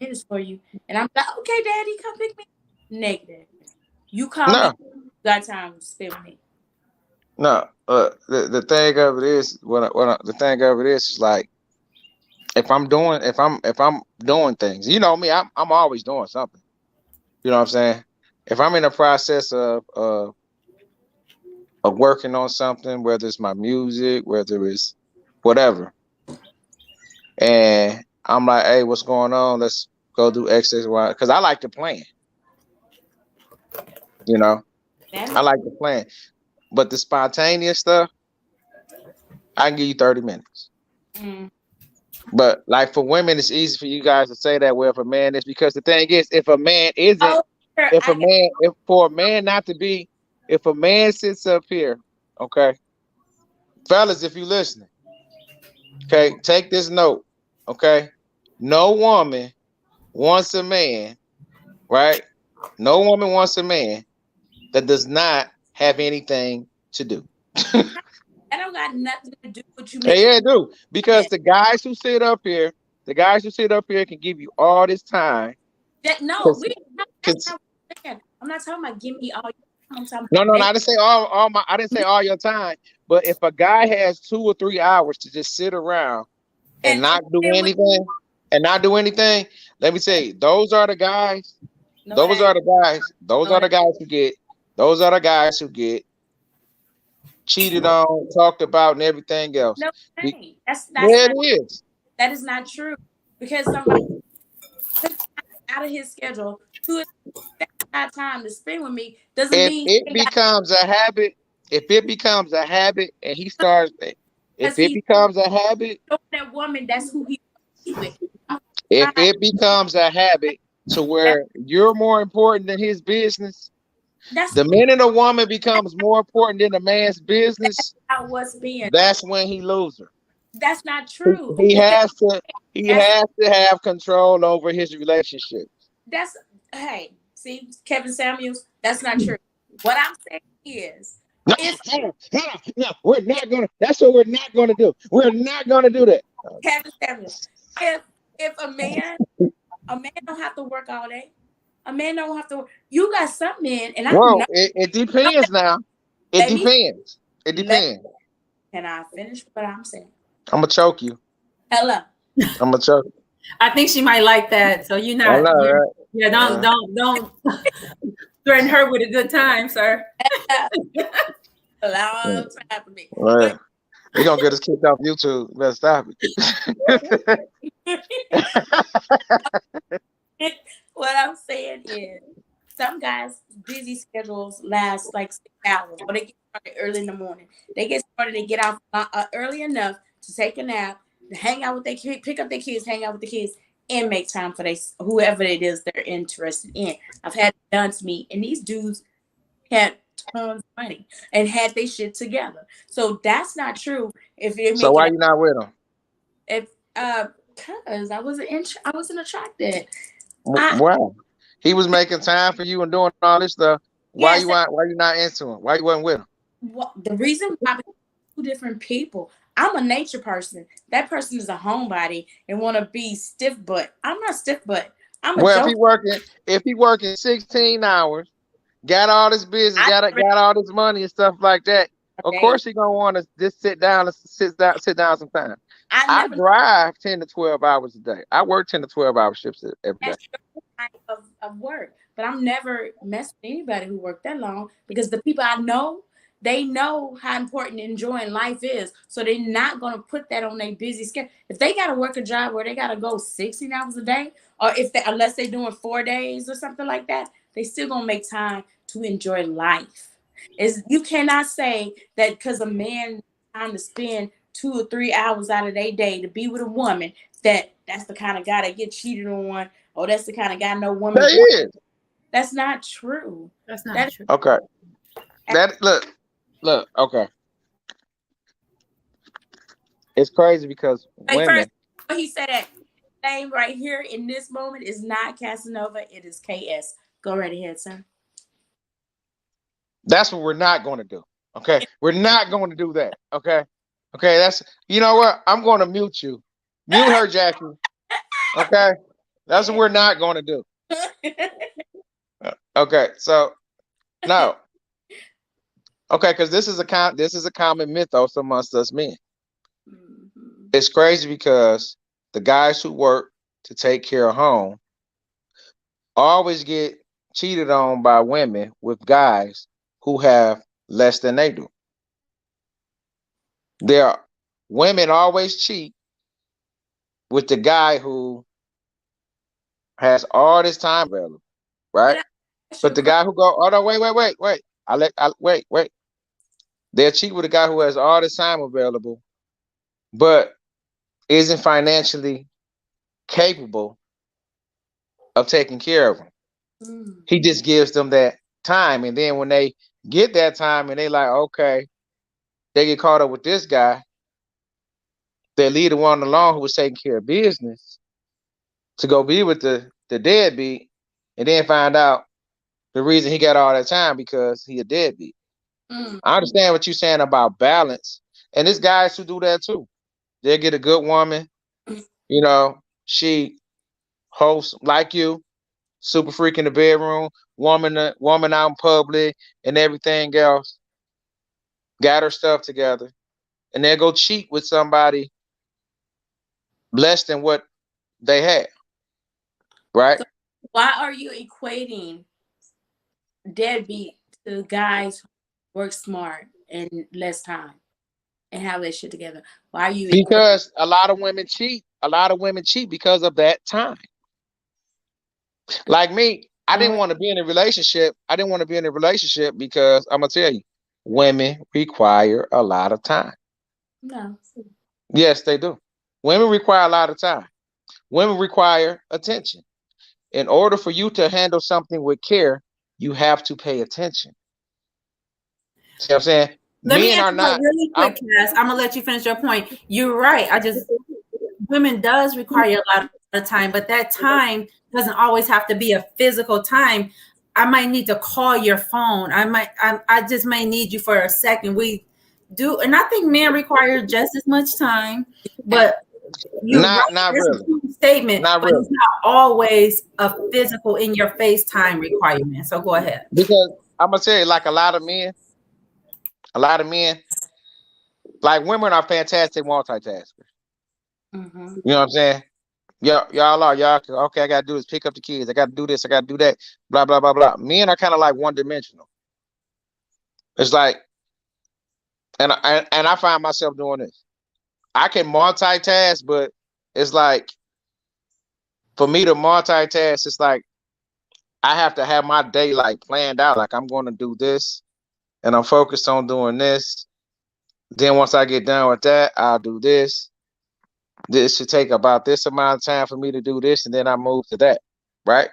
minutes for you, and I'm like, okay, daddy, come pick me. Negative. You call me. no, You got time to spend with me. no. The thing of it is, the thing of it is like, if I'm doing things, you know me, I'm always doing something. You know what I'm saying? If I'm in the process of working on something, whether it's my music, whether it's whatever, and I'm like, hey, what's going on? Let's go do X, X, Y, because I like to plan. You know, I like to plan, but the spontaneous stuff, I can give you 30 minutes. Mm. But like for women, it's easy for you guys to say that. Where if a man is, because the thing is, if a man isn't, Oh, sure, if for a man not to be, if a man sits up here, okay, fellas, if you listening, okay, take this note, okay, no woman wants a man, right? No woman wants a man that does not have anything to do. that don't got nothing to do with you making. Yeah, I do. Because the guys who sit up here, can give you all this time. That no, Cons- we. That's cons- not what I'm saying. I'm not talking about give me all your time. I'm talking no, about I didn't say I didn't say all your time. But if a guy has 2 or 3 hours to just sit around and and not do anything, let me say, those are the guys. no, it Those ain't. are the guys. Those No, are it the guys who get. Those are the guys who get cheated on, talked about, and everything ain't. else. No, it ain't. That's Yeah, not. it is. That is not true. Because somebody took time out of his schedule to have time to spend with me doesn't If mean it he got becomes a habit, and he starts, if because it he's becomes a habit, showing that woman that's who he wants to be with. I'm if not- it becomes a habit to that- where you're more important than his business, That's the minute a woman becomes more important than a man's business, not what's being. that's when he loses her. That's not true. He Because has to he that's has to have control over his relationship. that's hey, see, Kevin Samuels, that's not true. What I'm saying is No, if no, we're not gonna. That's what we're not gonna do. We're not gonna do that. Kevin Samuels, if a man don't have to work all day. A man don't have to work. You got some men, and I Well, know it depends now. It let me depends. It let depends. can I finish what I'm saying? I'm gonna choke you. Hello. I'm gonna choke. I think she might like that. So you're I not. know, right? Yeah, don't threaten her with a good time, sir. A long time for me. Right. They're gonna get us kicked off YouTube. You better stop But what I'm saying is some guys' busy schedules last like 6 hours, or they get started early in the morning. They get started, they get off early enough to take a nap, to hang out with their kids, pick up their kids, hang out with the kids, and make time for whoever it is they're interested in. I've had it done to me, and these dudes had tons of money and had their shit together. So that's not true. If you're So making why you not with them? if because I wasn't attracted. I Why? He was making time for you and doing all this stuff. yes, Why you not into him? Why you wasn't with him? the reason why two different people. I'm a nature person. That person is a homebody and want to be stiff butt. I'm not stiff butt. I'm a Well, joke. if he working 16 hours, got all this business, I never got all this money and stuff like that. Of date. course, he gonna want to just sit down sometime. I I never drive 10 to 12 hours a day. I work 10 to 12 hour shifts every day. that's your kind of work. But I'm never messing with anybody who worked that long because the people I know, they know how important enjoying life is. So they're not gonna put that on their busy schedule. If they gotta work a job where they gotta go 16 hours a day, or if they unless they're doing 4 days or something like that, they still gonna make time to enjoy life. Is you cannot say that because a man time to spend 2 or 3 hours out of their day to be with a woman that's the kind of guy that get cheated on, or that's the kind of guy no woman That wants. is. That's not true. That's not That true. Okay. That look, okay. It's crazy because Hey, women. first he said that name right here in this moment is not Casanova. It is KS. Go right ahead, sir. That's what we're not going to do. Okay, we're not going to do that. Okay, okay. That's you know what? I'm going to mute you. Mute her, Jackie. Okay, that's what we're not going to do. Okay, so no. Okay, because this is a common mythos amongst us men. Mhm. It's crazy because the guys who work to take care of home always get cheated on by women with guys who have less than they do. There, women always cheat with the guy who has all this time available, right? But the guy who go, oh no, wait. Wait. They'll cheat with a guy who has all this time available, but isn't financially capable of taking care of them. Mm. He just gives them that time, and then when they get that time, and they like, okay, they get caught up with this guy. They leave the one alone who was taking care of business to go be with the deadbeat, and then find out the reason he got all that time because he a deadbeat. Mm. I understand what you're saying about balance, and there's guys who do that too. They get a good woman, you know, she hosts like you, super freak in the bedroom, woman out in public, and everything else. Got her stuff together, and they go cheat with somebody less than what they had, right? So why are you equating deadbeat to guys who work smart and less time and have their shit together? Why are you equating? Because a lot of women cheat. A lot of women cheat because of that time. Like me, I didn't want to be in a relationship. I didn't want to be in a relationship because I'm gonna tell you, women require a lot of time. No. Yes, they do. Women require a lot of time. Women require attention. In order for you to handle something with care, you have to pay attention. See what I'm saying? Let me Men are interrupt not. really quick, Cass. I'm gonna let you finish your point. You're right. Women does require a lot of time, but that time doesn't always have to be a physical time. I might need to call your phone. I just may need you for a second. We do, and I think men require just as much time, but you're right. Not That's really. a true statement, Not but really. it's not always a physical in your face time requirement. So go ahead. Because I'm gonna tell you, like a lot of men, like women are fantastic multitaskers. Mm-hmm. You know what I'm saying? Y'all are okay. I gotta do this. Pick up the kids. I gotta do this. I gotta do that. Blah blah blah blah. Men are kind of like one dimensional. It's like, and I find myself doing this. I can multitask, but it's like for me to multitask, it's like I have to have my day like planned out. Like I'm going to do this, and I'm focused on doing this. Then once I get done with that, I'll do this. This should take about this amount of time for me to do this, and then I move to that. Right?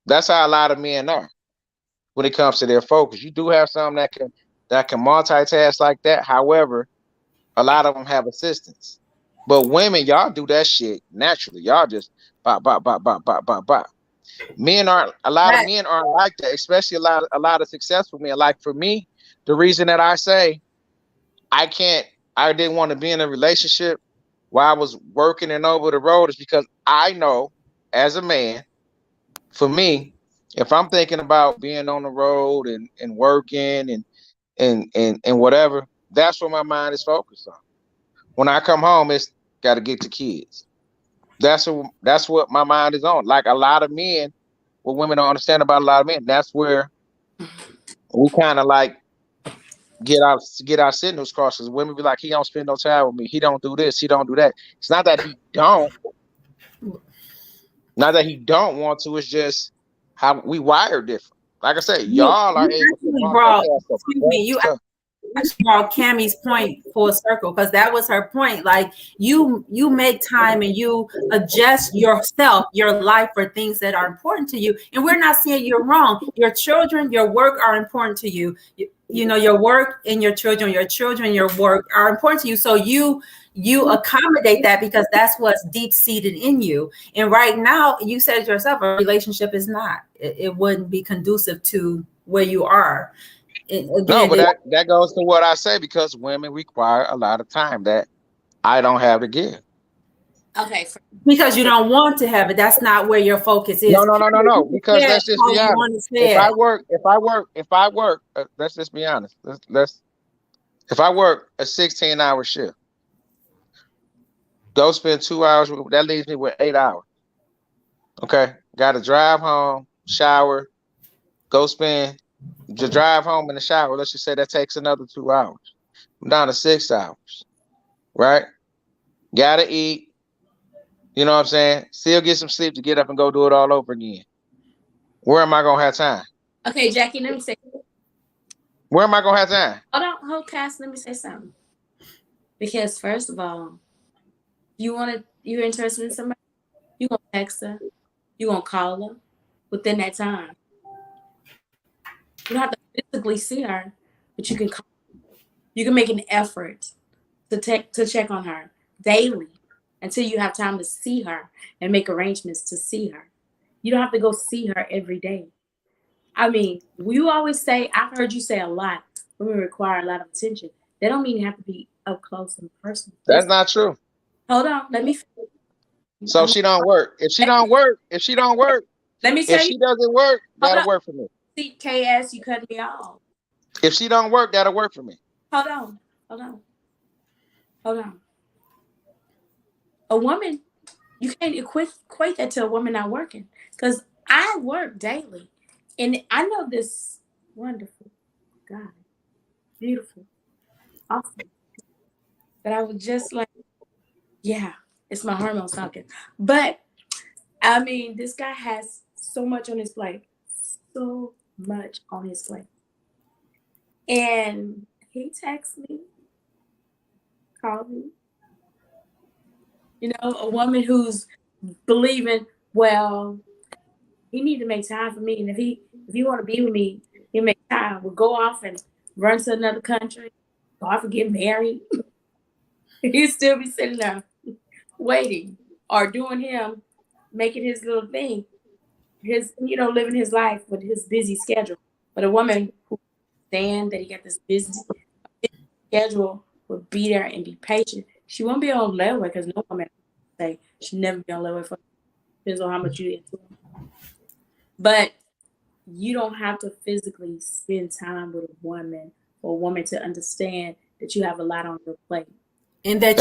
That's how a lot of men are when it comes to their focus. You do have some that can multitask like that. However, a lot of them have assistants. But women, y'all do that shit naturally. Y'all just bop bop bop bop bop bop bop. Men aren't. A lot of That men aren't like that, especially a lot of successful men. Like for me, the reason that I say I didn't want to be in a relationship while I was working and over the road is because I know as a man, for me, if I'm thinking about being on the road and working and whatever, that's what my mind is focused on. When I come home, it's got to get the kids. That's what my mind is on. Like a lot of men, what women don't understand about a lot of men, that's where we kind of like get our signals crossed. Because women be like, he don't spend no time with me. He don't do this. He don't do that. It's not that he don't. Not that he don't want to. It's just how we wire different. Like I said, y'all are able to actually brought, multitask excuse me, you stuff. actually brought Cami's point full circle, because that was her point. Like you make time and you adjust yourself, your life, for things that are important to you. And we're not saying you're wrong. Your children, your work are important to you. your work and your children, your work are important to you. So you accommodate that because that's what's deep seated in you. And right now, you said it yourself, a relationship is not. It wouldn't be conducive to where you are. No, but that goes to what I say, because women require a lot of time that I don't have to give. Okay. Because you don't want to have it. That's not where your focus is. No. Because let's just be honest. If I work, let's just be honest. If I work a 16-hour shift, go spend 2 hours, that leaves me with 8 hours. Okay. Got to drive home, shower, drive home in the shower. Let's just say that takes another 2 hours. I'm down to 6 hours. Right? Gotta eat. You know what I'm saying? Still get some sleep to get up and go do it all over again. Where am I gonna have time? Okay, Jackie, let me say. Where am I gonna have time? Hold Cass, let me say something. Because first of all, you're interested in somebody, you gonna text her, you gonna call her within that time. You don't have to physically see her, but you can call her. You can make an effort to check on her daily until you have time to see her and make arrangements to see her. You don't have to go see her every day. I mean, you always say, I've heard you say a lot, women require a lot of attention. That don't mean you have to be up close and personal. That's not true. Hold on, let me finish. So she don't work. If she don't work, let me tell if she doesn't work, that'll work for me. See, KS, you cut me off. If she don't work, that'll work for me. Hold on. A woman, you can't equate that to a woman not working. Because I work daily. And I know this wonderful God, beautiful, awesome, that I was just like, yeah, it's my hormones talking. But, I mean, this guy has so much on his plate. So much on his plate. And he texts me, called me. You know, a woman who's believing, well, he need to make time for me. And if he want to be with me, he'll make time. We'll go off and run to another country, go off and get married. He'll still be sitting there waiting or doing him, making his little thing. Living his life with his busy schedule. But a woman who understands that he got this busy schedule will be there and be patient. She won't be on layaway because no woman say she'll never be on layaway for depends on how much you into it. But you don't have to physically spend time with a woman for a woman to understand that you have a lot on your plate. And that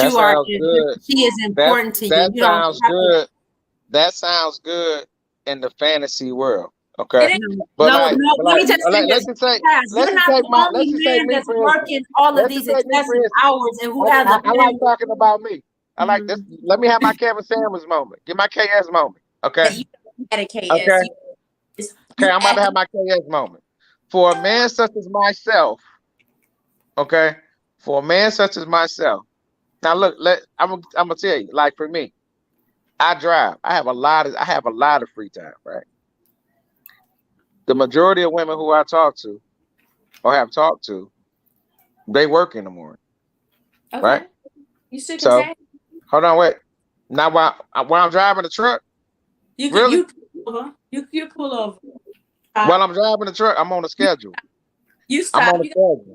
she is important to you. That sounds good. That sounds good in the fantasy world. Okay. Let me just say this. You're not the only man that's working all of these excessive hours and who has I like talking about me. I like this. Let me have my Kevin Samuels moment. Get my KS moment. Okay. You had a KS. Okay. Okay, I'm about to have my KS moment. For a man such as myself, okay, for a man such as myself. Now look, I'm gonna tell you, like for me, I drive. I have a lot of free time, right? The majority of women who I talk to or have talked to, they work in the morning. Okay. Right? You still can say. Hold on, wait. Now while I'm driving the truck, you pull over. While I'm driving the truck, I'm on the schedule. You stop. I'm on the schedule.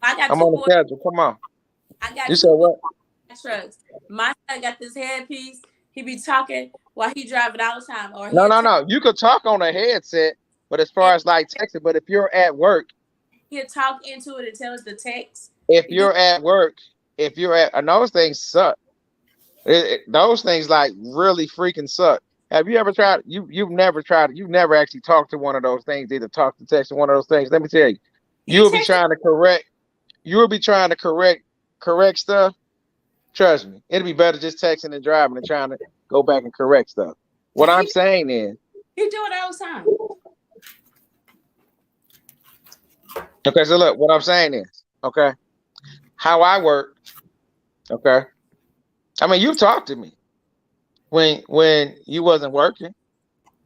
I'm on the schedule. Come on. You said what? Trucks. My son got this headpiece. He be talking while he driving all the time. Or no. You could talk on a headset, but as far as like texting, but if you're at work, he'll talk into it and tell us the text. If you're at work, and those things suck. Those things like really freaking suck. Have you ever tried? You've never tried. You've never actually talked to one of those things. Either talk to text or one of those things. Let me tell you, you'll be trying to correct. You'll be trying to correct stuff. Trust me, it'll be better just texting and driving and trying to go back and correct stuff. What I'm saying is, you do it all the time. Okay, so look, what I'm saying is, okay, how I work. Okay, I mean, you talked to me when you wasn't working,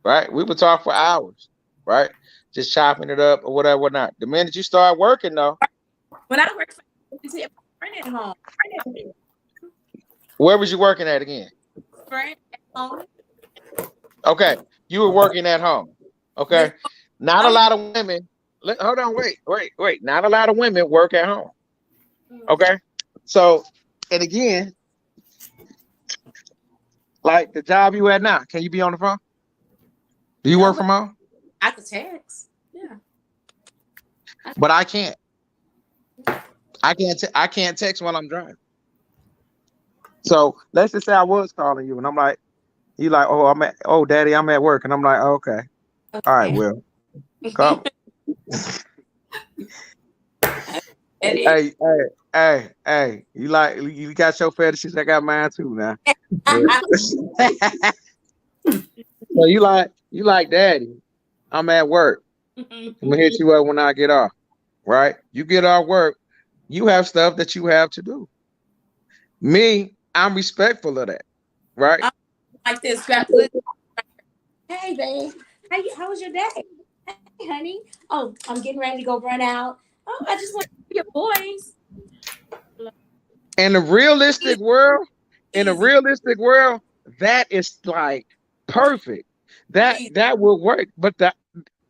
right? We would talk for hours. right? Just chopping it up or whatever, whatnot. The minute you start working, though, When I worked for a friend at home, where was you working at again? friend at home, Okay, you were working at home. Okay, this not a oh, lot of women. Hold on, wait. Not a lot of women work at home. Okay, so and again, like the job you at now, can you be on the phone? Do you no, work but from home? I could text. Yeah. But I can't. I can't text while I'm driving. So let's just say I was calling you, and I'm like, you like, oh, daddy, I'm at work, and I'm like, oh, okay, all right, Okay. Will, come. It is. Hey, you got your fetishes, I got mine too now. So you like daddy, I'm at work. I'm gonna hit you up when I get off, right? You get off work, you have stuff that you have to do. Me, I'm respectful of that, right? I'm like this. Hey, babe. How was your day? Hey, honey. Oh, I'm getting ready to go run out. Oh, I just want to hear your voice. In the realistic world, Easy. that is like perfect. That Easy. that will work. But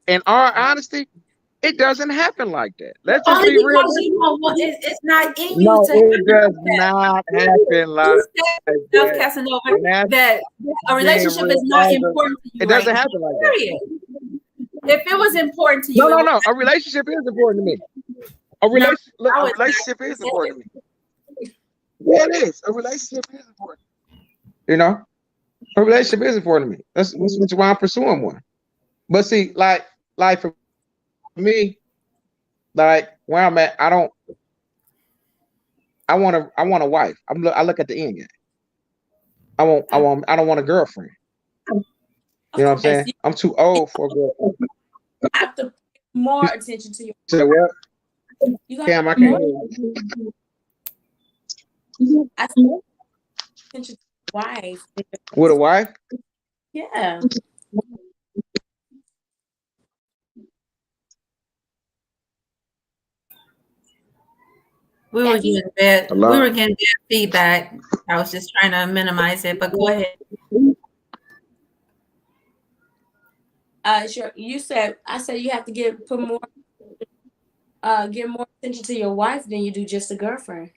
in our honesty, it doesn't happen like that. Let's just Only be because realistic. you know what it's not in you No, to it does handle that. not happen like You said yourself, that. Casanova, And that's that a being relationship is real. not important to It you right doesn't now. happen like that. Period. If it was important to No, you, it would. A relationship is important to me. No, A it's relationship is not. important to me. Yeah, it is. A relationship is important. You know, a relationship is important to me. That's why I'm pursuing one. But see, like for me, like where I'm at, I want a wife. I look at the end game. I don't want a girlfriend. You know what I'm Okay, so saying? I'm too old for a girlfriend. you have to pay more attention to your. So what? You got to Cam, I pay can't more hear you. attention to your wife. With a wife? Yeah. We were Jackie. getting bad. We Hello? were getting bad feedback. I was just trying to minimize it, but go ahead. Sure. I said you have to give more attention to your wife than you do just a girlfriend.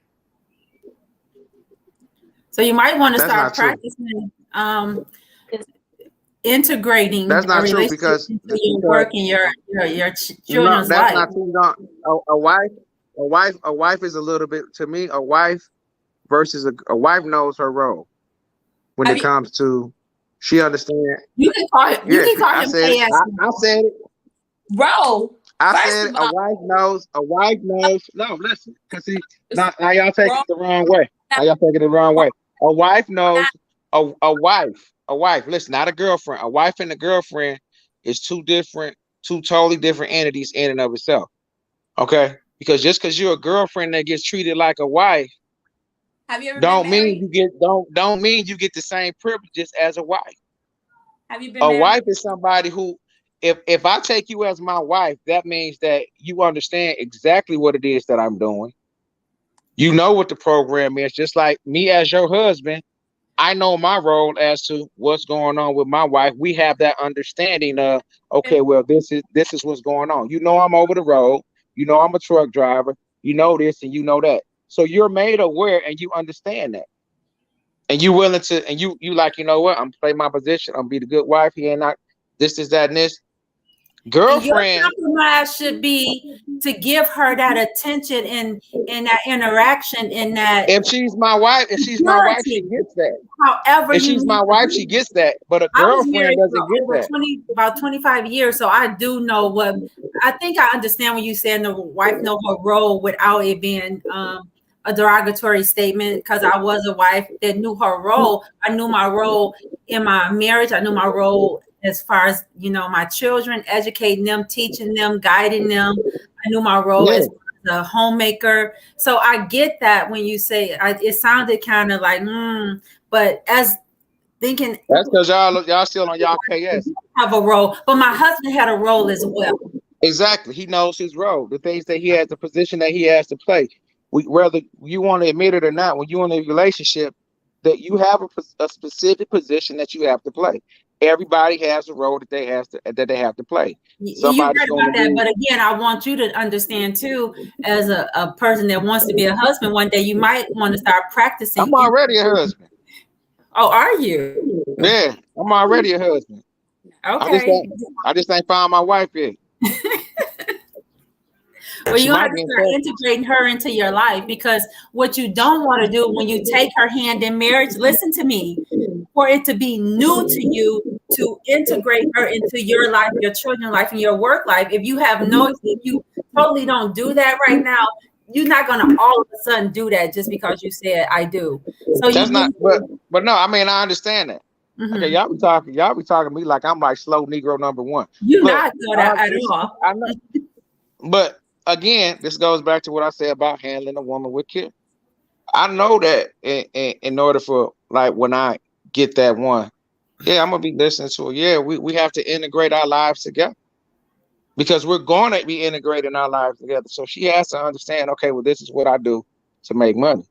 So you might want to That's start not true. practicing integrating That's a not true relationship into your work and your no, children's that's life. not true. No, a wife is a little bit to me. A wife versus a wife knows her role when I it mean, comes to she understands. You can call him. You Yes, can call I him said it. KS. I said it. bro. I First said of a all, wife knows. A wife knows. No, listen, cause see, now y'all taking bro, it the wrong way. Now y'all taking it the wrong way. A wife knows. A wife. Listen, not a girlfriend. A wife and a girlfriend is two totally different entities in and of itself. Okay, because you're a girlfriend that gets treated like a wife, have you ever been married? don't mean you get the same privileges as a wife. Have you been A married? wife is somebody who, if I take you as my wife, that means that you understand exactly what it is that I'm doing. You know what the program is, just like me as your husband. I know my role as to what's going on with my wife. We have that understanding of, okay, well, this is what's going on. You know, I'm over the road. You know, I'm a truck driver. You know this and you know that. So you're made aware and you understand that. And you willing to, and you like, you know what? I'm play my position. I'm be the good wife. He ain't not this, that, and this. And your Girlfriend, compromise should be to give her that attention and that interaction in that if she's my wife, she purity. gets that. However If you she's need my to wife, she be. gets that. But a I was girlfriend married for doesn't get over that. about 25 years, so I do know what. I think I understand when you saying the wife know her role without it being a derogatory statement. Because I was a wife that knew her role. I knew my role in my marriage. I knew my role as far as my children, educating them, teaching them, guiding them. I knew my role Yeah. as the homemaker. So I get that when you say it sounded kind of like, but as thinking That's because y'all still on y'all KS. have a role, but my husband had a role as well. Exactly. He knows his role, the things that he has, the position that he has to play. Whether you want to admit it or not, when you're in a relationship, that you have a specific position that you have to play. Everybody has a role that they have to play. You're Somebody's right about that, but again, I want you to understand too, as a person that wants to be a husband one day, you might want to start practicing. I'm already a husband. Oh, are you? Yeah, I'm already a husband. Okay. I just ain't found my wife yet. Well, you have to start integrating her into your life, because what you don't want to do when you take her hand in marriage, listen to me, for it to be new to you, to integrate her into your life, your children's life, and your work life. If you totally don't do that right now, you're not going to all of a sudden do that just because you said I do. So that's not, but no, I mean, I understand that. Mm-hmm. Okay, y'all be talking to me like I'm like slow Negro number one. You're not good at all. I know. But again, this goes back to what I said about handling a woman with care. I know that in order for, like, when I get that one, yeah, I'm gonna be listening to her. Yeah, we have to integrate our lives together, because we're going to be integrating our lives together. So she has to understand, okay, well, this is what I do to make money.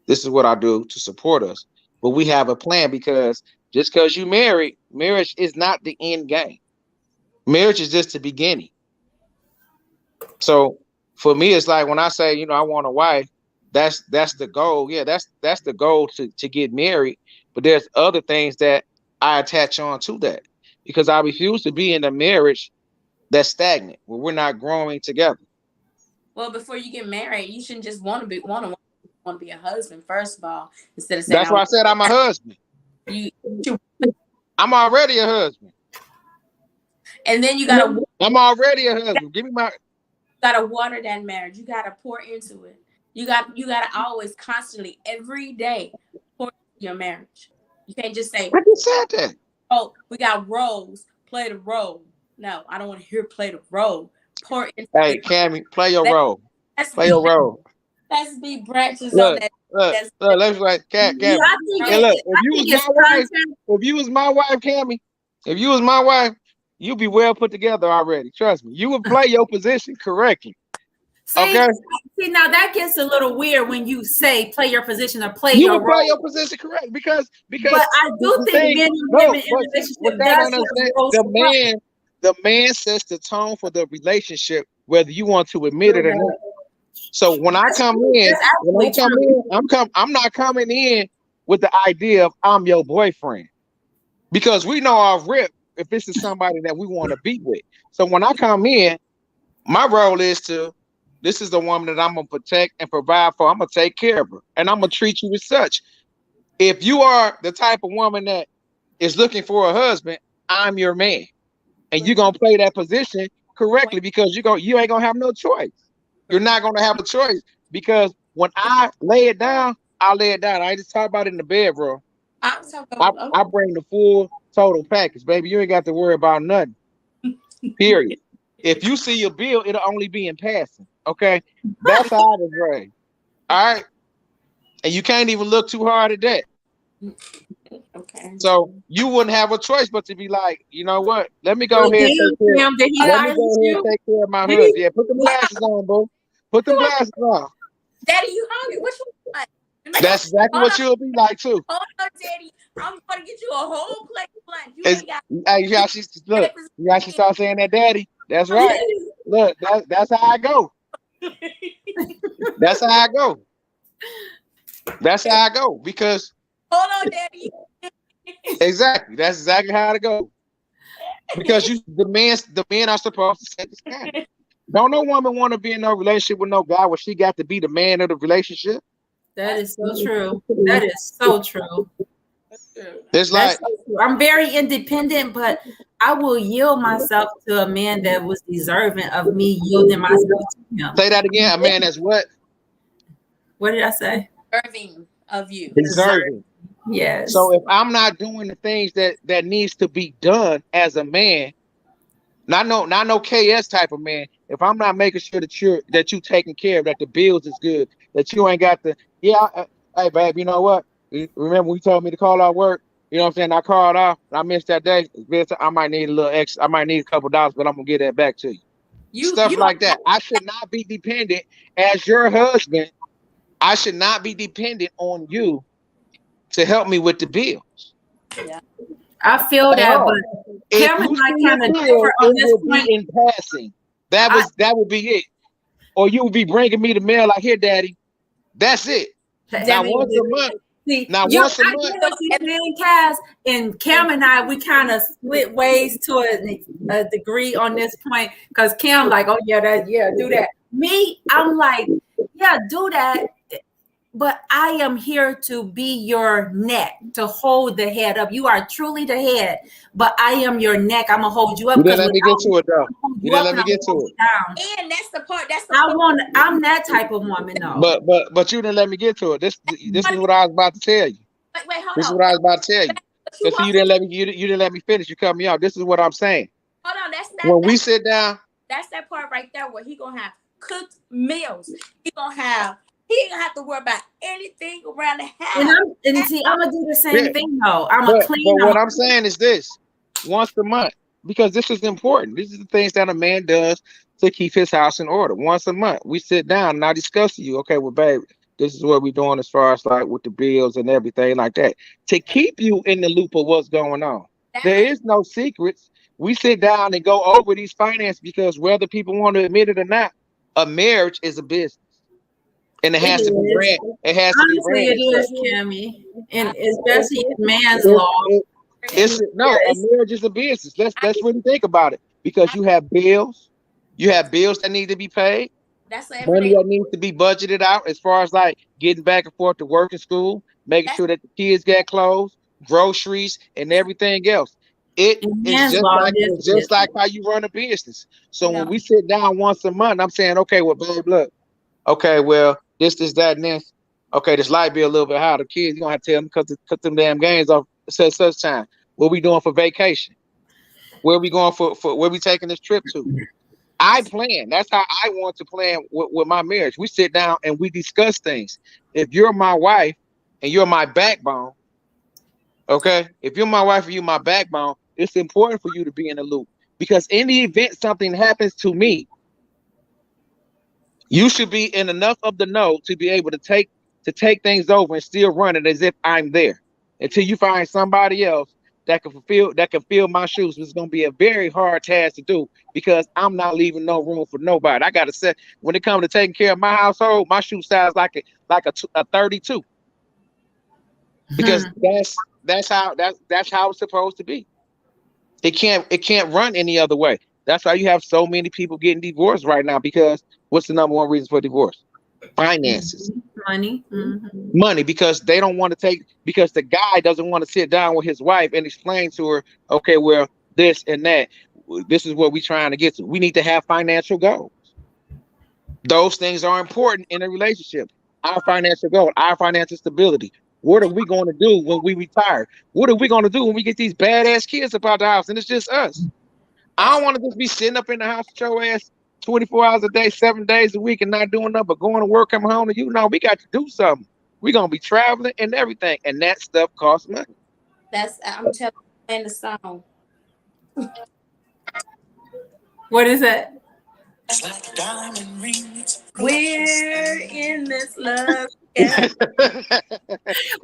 This is what I do to support us. But we have a plan, because just because you married, marriage is not the end game. Marriage is just the beginning. So for me, it's like when I say, I want a wife, that's the goal. Yeah, that's the goal to get married. But there's other things that I attach on to that, because I refuse to be in a marriage that's stagnant, where we're not growing together. Well, before you get married, you shouldn't just want to be a husband, first of all, instead of saying that's why I said I'm a husband. I'm already a husband. And then you gotta I'm already a husband. Give me my gotta water that marriage. You gotta pour into it. You gotta always, constantly, every day, pour into your marriage. You can't just say, I just said that. Oh, we got roles, play the role. No, I don't want to hear play the role. Pour into Hey, Cami, play your role. Play your role. Let's be branches on that. Let's like Cami. Hey, look, if you was my wife, Cami, if you was my wife, you'd be well put together already. Trust me. You would play your position correctly. See, now that gets a little weird when you say play your position or play your role. You play your position correct, because but I do think men and women in relationship, the man sets the tone for the relationship, whether you want to admit it or not. So when I come in, I'm not coming in with the idea of I'm your boyfriend, because we know our rip if this is somebody that we want to be with. So when I come in, my role is this is the woman that I'm going to protect and provide for. I'm going to take care of her, and I'm going to treat you as such. If you are the type of woman that is looking for a husband, I'm your man. And you're going to play that position correctly, because you ain't going to have no choice. You're not going to have a choice, because when I lay it down, I lay it down. I just talk about it in the bedroom. I bring the full total package, baby. You ain't got to worry about nothing. Period. If you see your bill, it'll only be in passing. Okay, that's how I was raised. All right, and you can't even look too hard at that. Okay. So you wouldn't have a choice but to be like, you know what? Let me go ahead and take care of my husband. Yeah, put the glasses on, bro. Put the glasses on. Daddy, you hungry? What you want? That's exactly what you'll be like too. Hold on, Daddy. I'm gonna get you a whole plate of lunch. You ain't got. Hey, you got to start saying that, Daddy. That's right. Look, that's how I go. That's how I go. That's how I go. Because hold on, Daddy. Exactly. That's exactly how it go. Because the men are supposed to set the standard. Don't no woman want to be in no relationship with no guy where she got to be the man of the relationship. That is so true. That is so true. It's like I'm very independent, but I will yield myself to a man that was deserving of me yielding myself to him. Say that again. A man that's what? What did I say? Deserving of you. Deserving. Yes. So if I'm not doing the things that needs to be done as a man, not no KS type of man. If I'm not making sure that you taking care of, that the bills is good, that you ain't got the hey babe, you know what? Remember when you told me to call out work? You know what I'm saying? I called off. I missed that day. I might need a little extra. I might need a couple dollars, but I'm gonna get that back to you. You Stuff don't like that. I should not be dependent as your husband. I should not be dependent on you to help me with the bill. yeah. I feel At that, but all. If Cam and you I see a kind of bill, differ on it this will be point. in passing. That would be it. Or you would be bringing me the mail like, here, daddy. That's it. Now Debbie, once a month. See, Now you, once a I month. get what you're saying, Cass, and Cam and I, we kind of split ways to a degree on this point because Cam like, oh yeah, do that. Me, I'm like, yeah, do that. But I am here to be your neck, to hold the head up. You are truly the head, but I am your neck. I'm gonna hold you up You didn't because let me get to it though. You didn't let me get to it. down. and that's the part. That's the I part. want. I'm that type of woman, though. But you didn't let me get to it. This is what I was about to tell you. Wait, hold This is on. what I was about to tell you. But you Because you also, didn't let me you didn't let me finish. You cut me off. This is what I'm saying. hold on. That's When not we that. sit down, That's that part right there where he gonna have cooked meals. He gonna have. He ain't gonna have to worry about anything around the house. And see, I'm gonna do the yeah, same thing though. I'm gonna but clean. what I'm saying is this: once a month, because this is important. These are the things that a man does to keep his house in order. Once a month, we sit down and I discuss with you. Okay, well, babe, this is what we're doing as far as like with the bills and everything like that to keep you in the loop of what's going on. That There way, is no secrets. We sit down and go over these finances because whether people want to admit it or not, a marriage is a business, and it It has to be is. ran. It has to be Honestly, ran it as such. is, Cammy, and especially in man's It's, law. it, And it's no, a it's, marriage is a business. I, Let's really think about it because I, you have bills that need to be paid, that's money everything. that needs to be budgeted out as far as like getting back and forth to work and school, making That's sure that the kids get clothes, groceries, and everything else. It in is man's law, it is it's a just like business. how you run a business. So when no. we sit down once a month, I'm saying, okay, well, babe, look, okay, well, this, that, and this. Okay, this light bill a little bit higher. The kids, you don't have to tell them cut them damn games off such time. What we doing for vacation? Where we going for where we taking this trip to? I That's plan. That's how I want to plan with my marriage. We sit down and we discuss things. If you're my wife and you're my backbone, okay? If you're my wife and you're my backbone, it's important for you to be in the loop. Because in the event something happens to me, you should be in enough of the know to be able to take things over and still run it as if I'm there until you find somebody else that can fill my shoes. It's going to be a very hard task to do because I'm not leaving no room for nobody. I got to say, when it comes to taking care of my household, my shoe size a 32 because that's how it's supposed to be. It can't run any other way. That's why you have so many people getting divorced right now because what's the number one reason for divorce? Finances, Money. money, because they don't want to because the guy doesn't want to sit down with his wife and explain to her, okay, well, this and that, this is what we're trying to get to. We need to have financial goals. Those things are important in a relationship. Our financial goal, our financial stability. What are we going to do when we retire? What are we going to do when we get these badass kids up out the house and it's just us? I that's don't want to just be sitting up in the house with your ass 24 hours a day, 7 days a week, and not doing nothing but going to work, come home, and you know we got to do something. We're gonna be traveling and everything, and that stuff costs money. I'm telling you in the song. What is that? It's like a diamond ring. We're in this love. Yeah.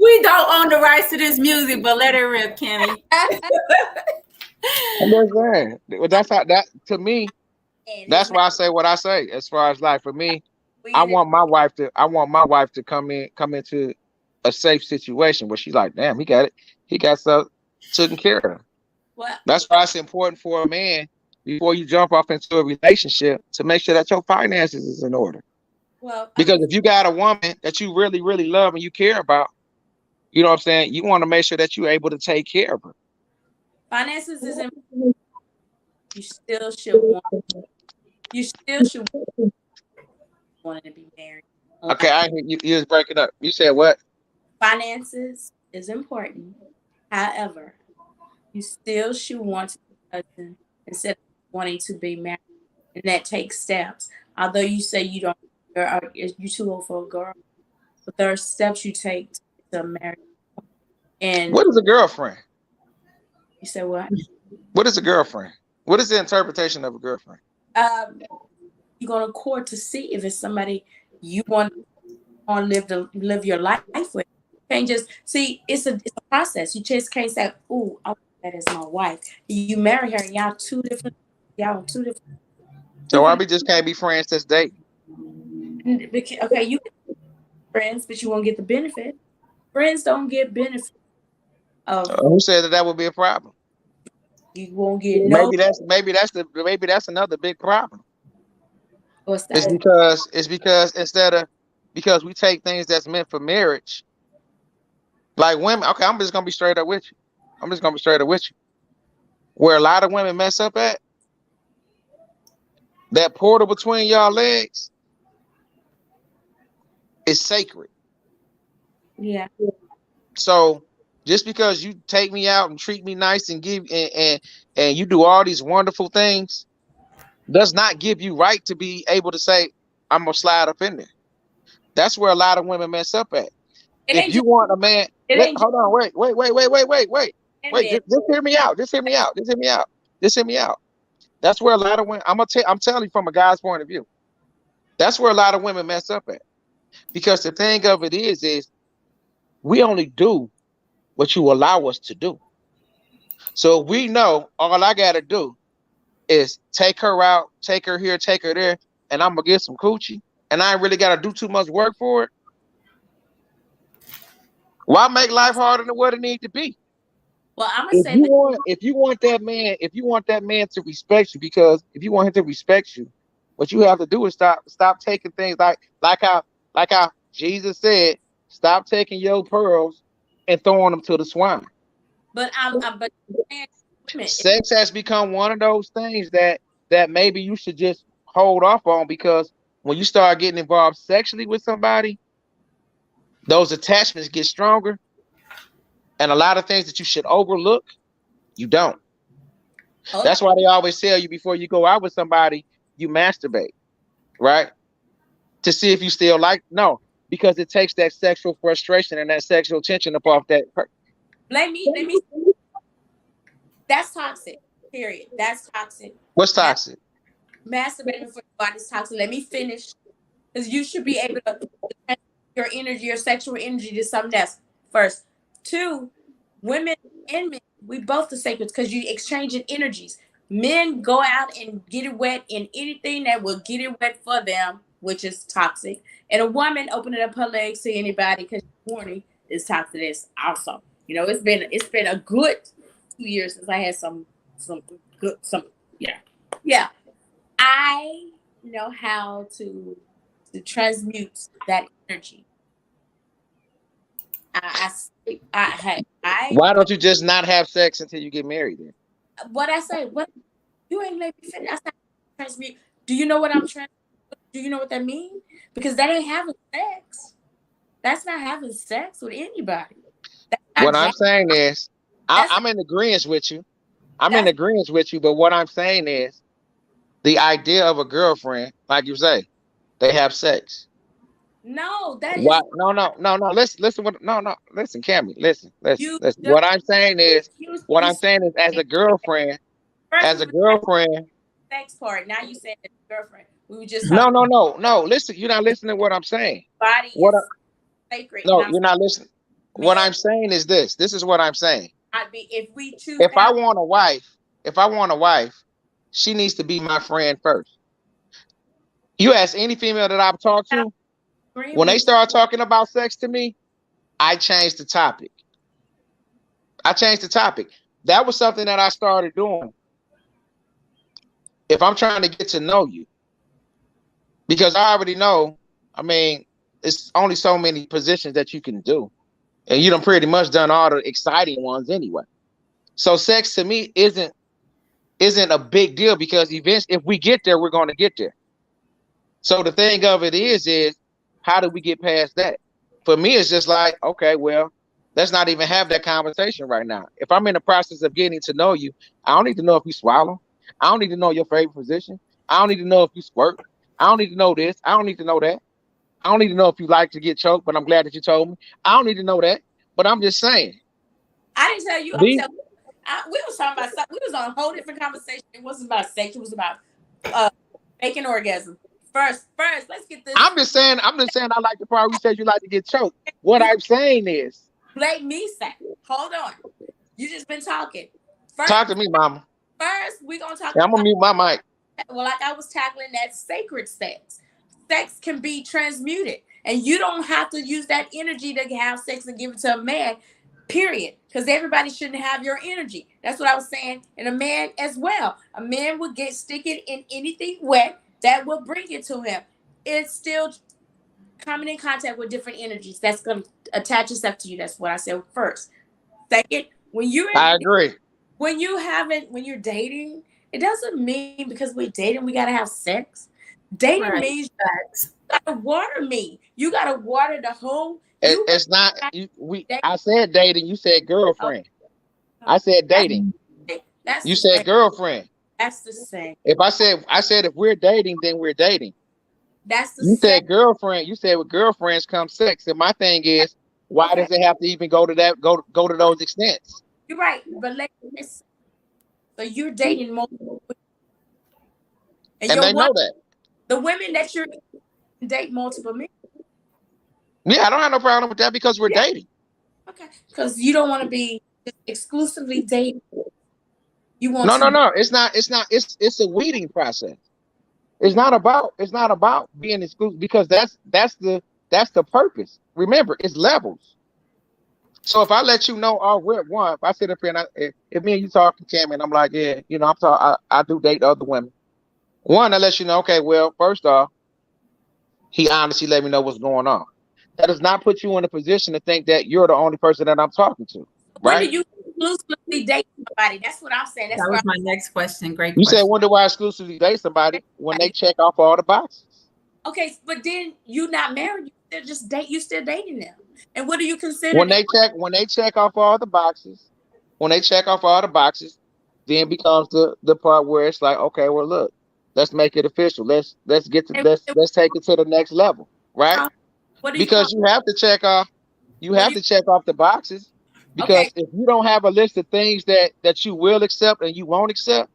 We don't own the rights to this music, but let it rip, Cammy. I'm just saying. Well, that's how that to me. And it's That's not why I say what I say. As far as like for me, weird. I want my wife to come into a safe situation where she's like, damn, he got stuff taken care of. Well, That's why it's important for a man before you jump off into a relationship to make sure that your finances is in order. well, I Because mean, if you got a woman that you really, really love and you care about, you know what I'm saying, you want to make sure that you're able to take care of her. finances is important. You still should want. You still should want to be married. Okay, I hear you. You was breaking up. You said what? Finances is important. However, you still should want to be a husband instead of wanting to be married, and that takes steps. Although you say you don't, you're too old for a girl, but there are steps you take to marry. And What is a girlfriend? you said what? What is a girlfriend? What is the interpretation of a girlfriend? You're gonna court to see if it's somebody you want to live your life with. You can't just see it's a process. You just can't say, "Ooh, I want that as my wife." You marry her, and y'all on two So why different. we just can't be friends that's dating? Okay, you can be friends, but you won't get the benefit. Friends don't get benefit of. Who said that that would be a problem? You won't get no. Maybe that's another big problem. What's It's that? because because we take things that's meant for marriage, like women. Okay, I'm just gonna be straight up with you. I'm just gonna be straight up with you. Where a lot of women mess up at, that portal between y'all legs is sacred. Yeah. So just because you take me out and treat me nice and and you do all these wonderful things does not give you right to be able to say, I'm gonna slide up in there. That's where a lot of women mess up at. It If ain't you just. want a man, It ain't just hold on, wait. men. Just hear me out. Just hear me out. Just hear me out. Just hear me out. That's where a lot of women. I'm telling you from a guy's point of view. That's where a lot of women mess up at. Because the thing of it is we only do what you allow us to do. So we know all I gotta do is take her out, take her here, take her there, and I'm gonna get some coochie, and I ain't really gotta do too much work for it. Why make life harder than what it needs to be? Well, I'm gonna If say you this. want, if you want that man to respect you, because if you want him to respect you, what you have to do is stop taking things like how Jesus said, stop taking your pearls and throwing them to the swine. But men, women. Sex has become one of those things that maybe you should just hold off on, because when you start getting involved sexually with somebody, those attachments get stronger, and a lot of things that you should overlook, you don't. Hold on. That's why they always tell you before you go out with somebody, you masturbate, right? To see if you still like, no, because it takes that sexual frustration and that sexual tension up off that. Let me. That's toxic. Period. That's toxic. What's toxic? Masturbating for your body's toxic. Let me finish. Because you should be able to transfer your energy, your sexual energy to something else first. Two, women and men, we both are sacred because you exchanging energies. Men go out and get it wet in anything that will get it wet for them, which is toxic. And a woman opening up her legs to anybody because she's horny is toxic. This also. You know, it's been a good 2 years since I had some good some yeah. Yeah. I know how to transmute that energy. I Why don't you just not have sex until you get married then? what I say, what you ain't let me finish. I said transmute. Do you know what I'm trying? Do you know what that means? Because that ain't having sex. That's not having sex with anybody. That's What not I'm jack. saying is, That's I'm in agreement with you. I'm in that's agreement with you, but what I'm saying is the idea of a girlfriend, like you say, they have sex. no. That Why? is No. Listen. Listen, Cami. you Listen. just What you I'm saying is, as a girlfriend, first as we a were talking girlfriend. sex part. Now you saying it's girlfriend. We were just talking No. Listen, you're not listening to what I'm saying. body What? is sacred, and No, I'm you're not listening. What men I'm saying is this. This is what I'm saying. not be if we choose If to I have want a wife, if I want a wife, she needs to be my friend first. You ask any female that I've talked I'm to, agreeing when they with start talking about sex to me, I change the topic. I changed the topic. That was something that I started doing. If I'm trying to get to know you, because I already know, I mean, it's only so many positions that you can do. And you done pretty much done all the exciting ones anyway. So sex to me isn't a big deal, because eventually, if we get there, we're going to get there. So the thing of it is how do we get past that? For me, it's just like, okay, well, let's not even have that conversation right now. If I'm in the process of getting to know you, I don't need to know if you swallow. I don't need to know your favorite position. I don't need to know if you squirt. I don't need to know this. I don't need to know that. I don't need to know if you like to get choked, but I'm glad that you told me. I don't need to know that. But I'm just saying, I didn't tell you. I'm B, telling you. We was talking about something. We was on a whole different conversation. It wasn't about sex. It was about faking orgasm. First, let's get this. I'm just saying I like the part you said you like to get choked. What You I'm saying is, let me say. Hold on. You just been talking. First, talk to me, mama. we gonna talk Yeah, I'm gonna about. mute my mic. Well, like I was tackling that sacred sex. Sex can be transmuted, and you don't have to use that energy to have sex and give it to a man. Period. Because everybody shouldn't have your energy. That's what I was saying. And a man as well. A man will get sticky in anything wet that will bring it to him. It's still coming in contact with different energies. That's going to attach itself to you. That's what I said first. Second, when I agree. when you're dating, it doesn't mean because we're dating we gotta have sex. Dating means you gotta water me. You gotta water the whole. It's not I said dating, you said girlfriend. I said dating. That's You said girlfriend. That's the same. If I said if we're dating, then we're dating. That's the You same. said girlfriend. You said with girlfriends come sex. And my thing is, why does it have to even go to that go to those extents? You're right, but so you're dating multiple women. And they know that. The women that you're date multiple men. Yeah, I don't have no problem with that because we're dating. Okay, because you don't want to be exclusively dating. You want No. It's not. It's a weeding process. It's not about being exclusive because that's the purpose. Remember, it's levels. So if I let you know, oh, we're at one. If I sit up here and if me and you talk to Cami and I'm like, yeah, I do date other women. One, I let you know, okay, well, first off, he honestly let me know what's going on. That does not put you in a position to think that you're the only person that I'm talking to. When Right? do you exclusively date somebody? That's what I'm saying. That was my next question. Great You question. said, when do I exclusively date somebody? When they check off all the boxes. Okay, but then you not married. You still dating them. And what do you consider? When they check off all the boxes, then becomes the part where it's like, okay, well, look, let's make it official. Let's take it to the next level, right? Because you have to check off the boxes. Because if you don't have a list of things that you will accept and you won't accept,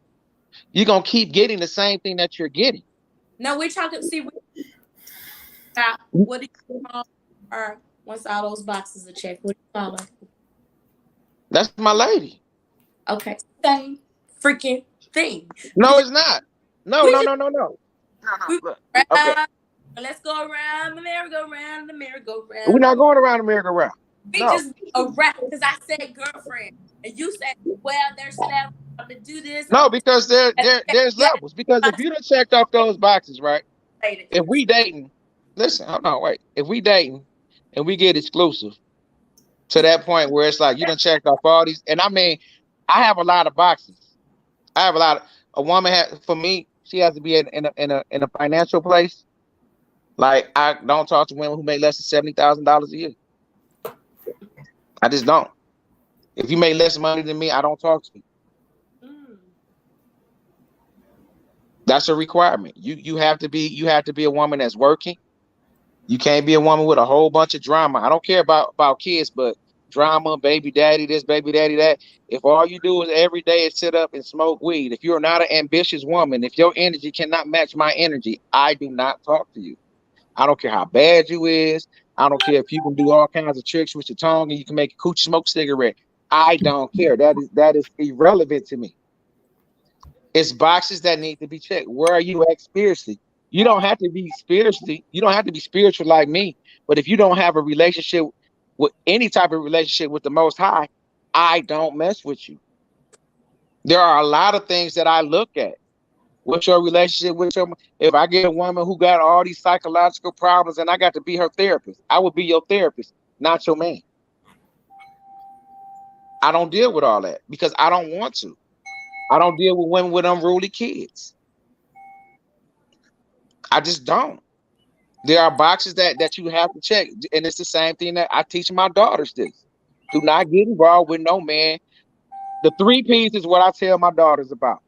you're gonna keep getting the same thing that you're getting. No, we're talking. See, what do you call her once all those boxes are checked? What do you call her? That's my lady. Okay, same freaking thing. No, it's not. No. Okay. Let's go around the merry-go-round, We're not going around the merry-go-round. We just around because I said girlfriend, and you said, well, there's levels. I'm gonna do this. No, because there's levels. Because if you done checked off those boxes, right? If we dating, listen, hold on, wait. If we dating and we get exclusive to that point where it's like you done checked off all these, and I mean, I have a lot of boxes. A woman for me, she has to be in a financial place. Like, I don't talk to women who make less than $70,000 a year. I just don't. If you make less money than me, I don't talk to you. That's a requirement. You have to be a woman that's working. You can't be a woman with a whole bunch of drama. I don't care about kids, but drama, baby daddy this, baby daddy that. If all you do is every day is sit up and smoke weed, if you're not an ambitious woman, if your energy cannot match my energy, I do not talk to you. I don't care how bad you is. I don't care if you can do all kinds of tricks with your tongue and you can make a coochie smoke cigarette. I don't care. That is irrelevant to me. It's boxes that need to be checked. Where are you at spiritually? You don't have to be spiritual like me. But if you don't have a relationship with any type of relationship with the Most High, I don't mess with you. There are a lot of things that I look at. What's your relationship with if I get a woman who got all these psychological problems and I got to be her therapist, I would be your therapist, not your man. I don't deal with all that because I don't want to. I don't deal with women with unruly kids. I just don't. There are boxes that you have to check. And it's the same thing that I teach my daughters this. Do not get involved with no man. The 3 P's is what I tell my daughters about.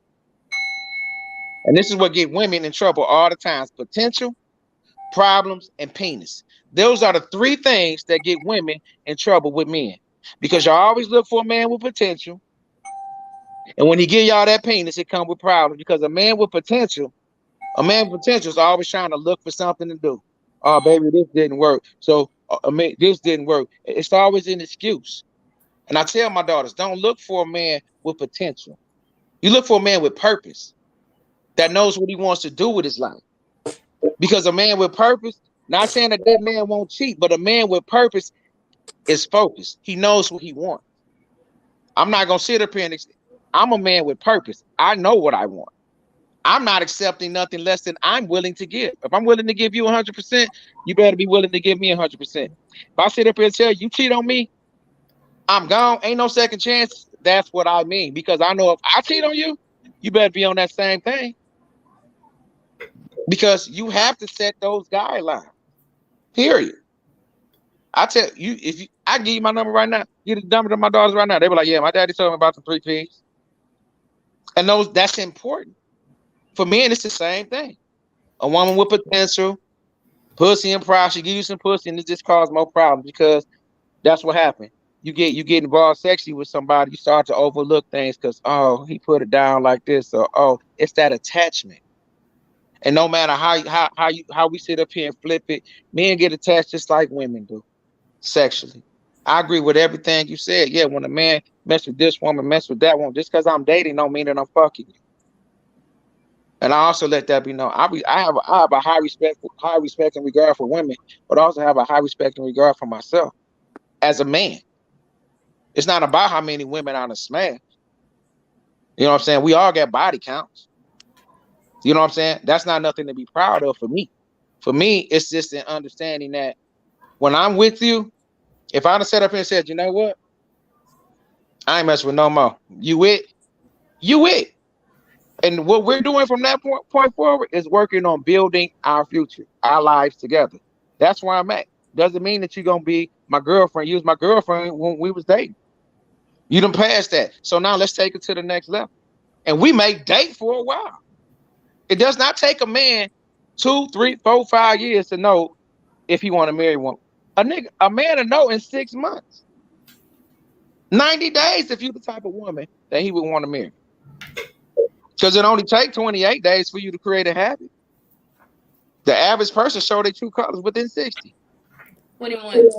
And this is what get women in trouble all the time. Potential, problems, and penis. Those are the 3 things that get women in trouble with men. Because y'all always look for a man with potential. And when he give y'all that penis, it come with problems. Because a man with potential is always trying to look for something to do. Oh, baby, this didn't work. So, this didn't work. It's always an excuse. And I tell my daughters, don't look for a man with potential. You look for a man with purpose that knows what he wants to do with his life. Because a man with purpose, not saying that man won't cheat, but a man with purpose is focused. He knows what he wants. I'm not going to sit up here and I'm a man with purpose. I know what I want. I'm not accepting nothing less than I'm willing to give. If I'm willing to give you 100%, you better be willing to give me 100%. If I sit up here and tell you cheat on me, I'm gone. Ain't no second chance. That's what I mean. Because I know if I cheat on you, you better be on that same thing. Because you have to set those guidelines. Period. I tell you, I give you my number right now, get the number to my daughters right now. They were like, yeah, my daddy told me about the 3 P's. And that's important. For men, it's the same thing. A woman with potential, pussy and pride, she give you some pussy, and it just causes more problems because that's what happened. You get involved sexually with somebody, you start to overlook things because, oh, he put it down like this, or oh, it's that attachment. And no matter how we sit up here and flip it, men get attached just like women do, sexually. I agree with everything you said. Yeah, when a man mess with this woman, mess with that woman, just because I'm dating don't mean that I'm fucking you. And I also let that be known. I have a high respect and regard for women, but I also have a high respect and regard for myself as a man. It's not about how many women I done smashed. You know what I'm saying? We all got body counts. You know what I'm saying? That's not nothing to be proud of for me. For me, it's just an understanding that when I'm with you, if I'd have sat up here and said, you know what? I ain't messing with no more. You it. And what we're doing from that point forward is working on building our future, our lives together. That's where I'm at. Doesn't mean that you're going to be my girlfriend. You was my girlfriend when we was dating. You done passed that. So now let's take it to the next level. And we may date for a while. It does not take a man 2, 3, 4, 5 years to know if he want to marry one. A man to know in 6 months. 90 days if you're the type of woman that he would want to marry. Because it only takes 28 days for you to create a habit. The average person show their true colors within 60. 21.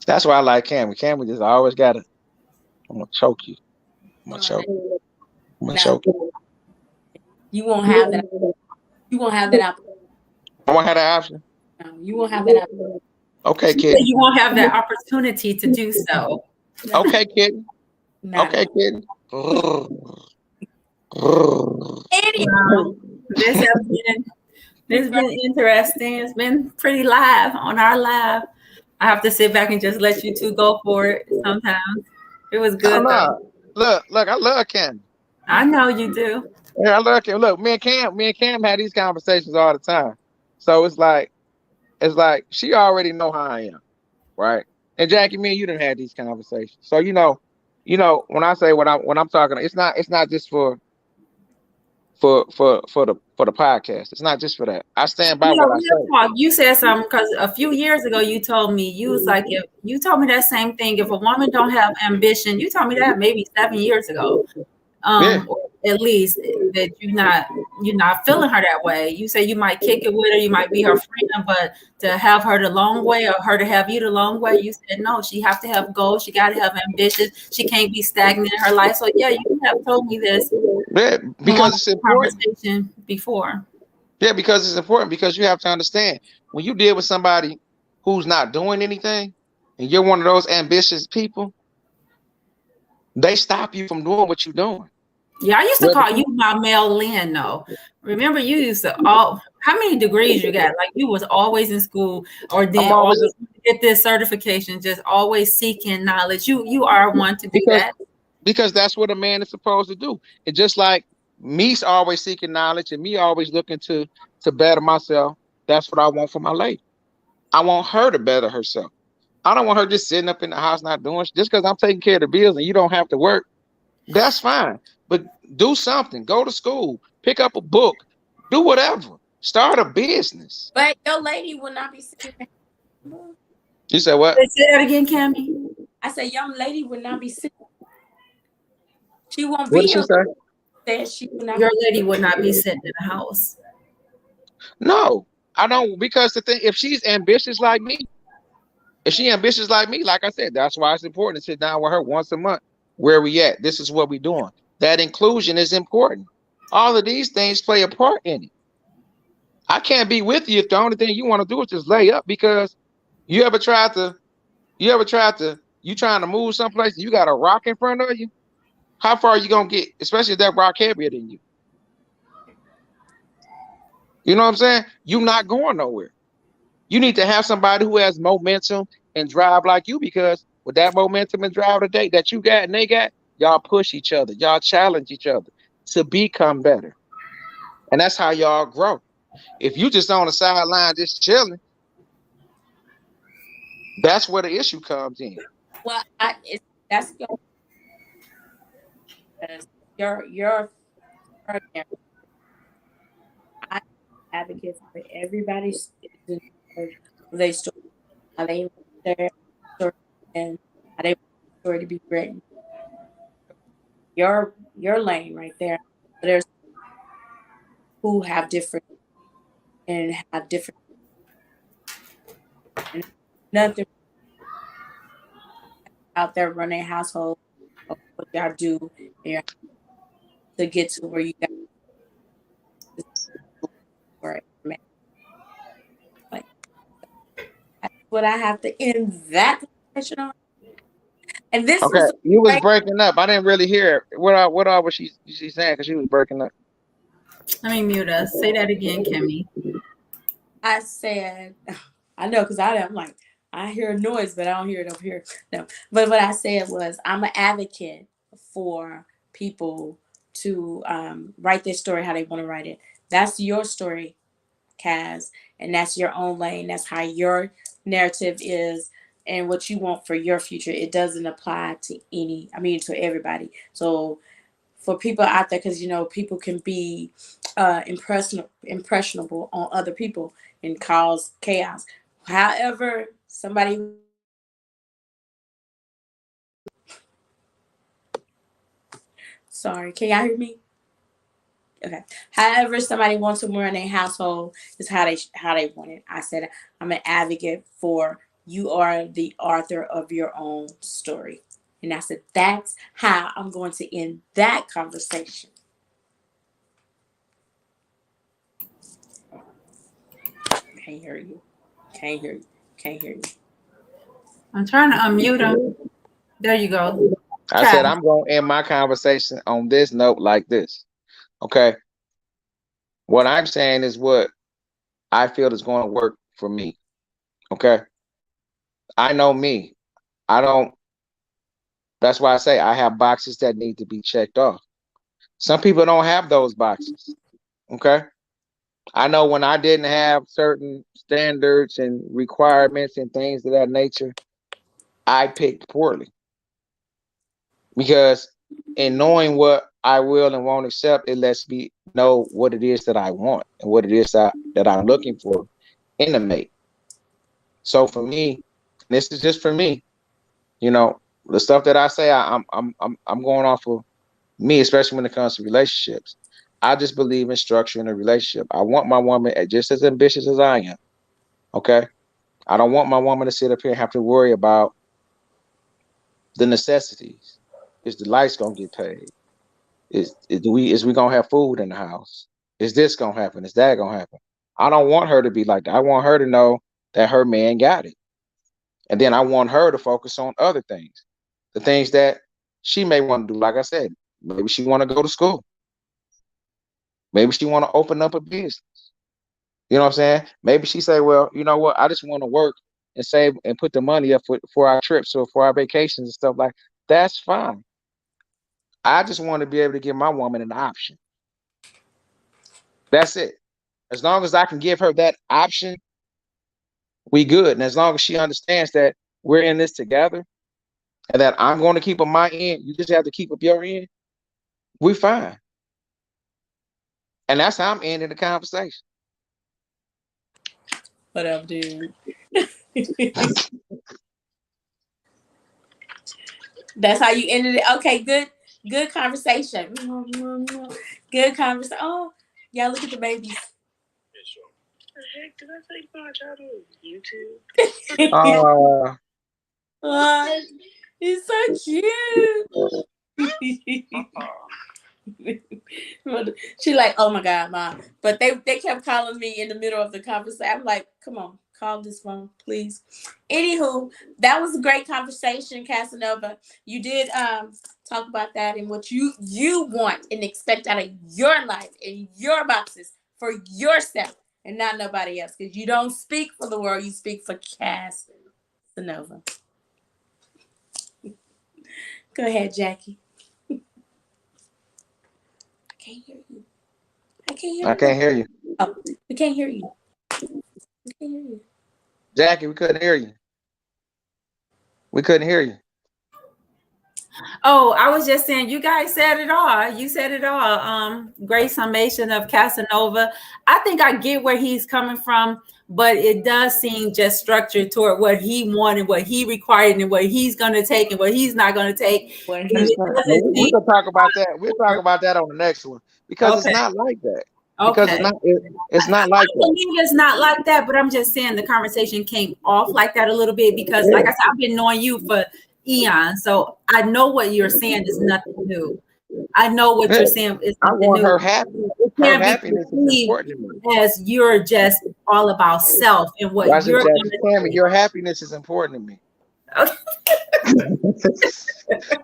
That's why I like Cami. Cami just always got I'm going to choke you. I'm going to choke you. I'm going to choke you. You won't have that. You won't have that option. I won't have that option. No, you won't have that option. Okay, kid. You won't have that opportunity to do so. Okay, kid. Okay, kid. Wow. This has been interesting. It's been pretty live on our live. I have to sit back and just let you two go for it sometimes. It was good though. Look, I love Cam. I know you do. Yeah, I love Cam. Look, me and Cam had these conversations all the time. So it's like she already know how I am, right? And Jackie, me and you done had these conversations. So you know, when I say when I'm talking, it's not just for the podcast. It's not just for that. I stand by what I say. You said something because a few years ago you told me you was like, if you told me that same thing. If a woman don't have ambition, you told me that maybe 7 years ago. Or at least that you're not feeling her that way. You say you might kick it with her, you might be her friend, but to have her the long way or her to have you the long way, you said no. She have to have goals. She got to have ambition. She can't be stagnant in her life. So yeah, you have told me this. Yeah, because it's important. Conversation before. Yeah, because it's important. Because you have to understand when you deal with somebody who's not doing anything, and you're one of those ambitious people, they stop you from doing what you're doing. Yeah, I used to call you my Mel Lynn, though. Remember, you used to how many degrees you got? Like you was always in school, or then always get this certification, just always seeking knowledge. You are one to do that. Because that's what a man is supposed to do. It's just like me's always seeking knowledge and me always looking to better myself. That's what I want for my lady. I want her to better herself. I don't want her just sitting up in the house not doing shit. Just because I'm taking care of the bills and you don't have to work, that's fine. But do something. Go to school. Pick up a book. Do whatever. Start a business. But your lady will not be sitting there. You said what? Say that again, Cami. I said, young lady would not be sitting. She won't What be did she here. say? Said she would not. Your lady would not be sitting in the house. No, I don't, because the thing, if she's ambitious like me, if she ambitious like me, like I said, that's why it's important to sit down with her once a month. Where we at? This is what we doing. That inclusion is important. All of these things play a part in it. I can't be with you if the only thing you want to do is just lay up, because you ever tried to, you trying to move someplace and you got a rock in front of you? How far are you gonna get? Especially if that rock heavier than you. You know what I'm saying? You're not going nowhere. You need to have somebody who has momentum and drive like you, because with that momentum and drive today that you got and they got, y'all push each other, y'all challenge each other to become better. And that's how y'all grow. If you just on the sideline just chilling, that's where the issue comes in. Well, that's your partner. I advocate for everybody's they story, how they want their story, and how they want the story to be written. Your lane right there. There's who have different and have different, and nothing out there running household of what y'all do and to get to where you got for it. Like that's what I have to end that conversation on. And this Okay, was you was great. breaking up. I didn't really hear it. What all was she saying? Because she was breaking up. Let me mute us. Say that again, Cami. I said, I know because I'm like, I hear a noise, but I don't hear it over here. No, but what I said was, I'm an advocate for people to write their story how they want to write it. That's your story, Kaz, and that's your own lane. That's how your narrative is and what you want for your future. It doesn't apply to to everybody. So for people out there, because people can be impressionable on other people and cause chaos. However, somebody, sorry, can y'all hear me? Okay. However, somebody wants to run their household is how they want it. I said I'm an advocate for you are the author of your own story, and I said that's how I'm going to end that conversation. Can't hear you. Can't hear you. Can't hear you. I'm trying to unmute him. There you go. I said I'm going to end my conversation on this note like this. Okay. What I'm saying is what I feel is going to work for me. Okay. I know me. I don't, that's why I say I have boxes that need to be checked off. Some people don't have those boxes. Okay. I know when I didn't have certain standards and requirements and things of that nature, I picked poorly. Because in knowing what I will and won't accept, it lets me know what it is that I want and what it is that I'm looking for in a mate. So for me, this is just for me, the stuff that I say, I'm going off of me, especially when it comes to relationships. I just believe in structuring a relationship. I want my woman just as ambitious as I am. Okay. I don't want my woman to sit up here and have to worry about the necessities. Is the lights gonna get paid? Is we gonna have food in the house? Is this gonna happen? Is that gonna happen? I don't want her to be like that. I want her to know that her man got it. And then I want her to focus on other things. The things that she may want to do. Like I said, maybe she want to go to school. Maybe she want to open up a business. You know what I'm saying? Maybe she say, well, you know what? I just want to work and save and put the money up for our trips or for our vacations and stuff like that. That's fine. I just want to be able to give my woman an option. That's it. As long as I can give her that option, we good. And as long as she understands that we're in this together and that I'm going to keep up my end, you just have to keep up your end, we fine. And that's how I'm ending the conversation. What up, dude? That's how you ended it. Okay, good conversation. Good conversation. Oh, y'all look at the babies. The heck did I take my child on YouTube? Oh, he's so cute. She like, oh my God, Mom. But they kept calling me in the middle of the conversation. I'm like, come on, call this phone, please. Anywho, that was a great conversation, Casanova. You did talk about that and what you want and expect out of your life and your boxes for yourself and not nobody else. Because you don't speak for the world, you speak for Casanova. Go ahead, Jackie. I can't hear you. I can't hear you. Oh, we can't hear you. We can't hear you. Jackie, we couldn't hear you. We couldn't hear you. Oh, I was just saying, you guys said it all. You said it all. Great summation of Casanova. I think I get where he's coming from, but it does seem just structured toward what he wanted, what he required, and what he's going to take and what he's not going to take. We can talk about that. We'll talk about that on the next one because it's not like that. Because it's not like that. It's not like that, but I'm just saying the conversation came off like that a little bit because, like I said, I've been knowing you for eons, so I know what you're saying is nothing new. I know what you're saying is nothing new. I want her happy. Her happiness is important to me. As you're just all about self and what you're going to do. Your happiness is important to me.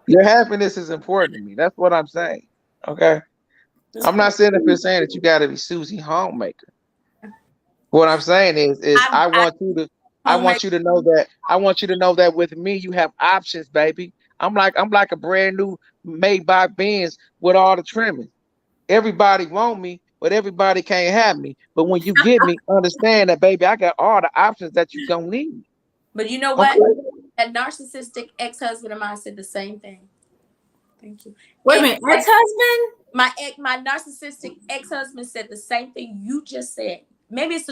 Your happiness is important to me. That's what I'm saying. Okay. I'm not saying if you're saying that you got to be Susie Homemaker. What I'm saying is I want you to know that with me you have options, baby. I'm like a brand new Maybach Benz with all the trimming. Everybody want me, but everybody can't have me. But when you get me, understand that, baby, I got all the options that you don't need. But you know what? That narcissistic ex-husband of mine said the same thing. Thank you. Wait a minute, ex-husband? My narcissistic ex-husband said the same thing you just said. Maybe it's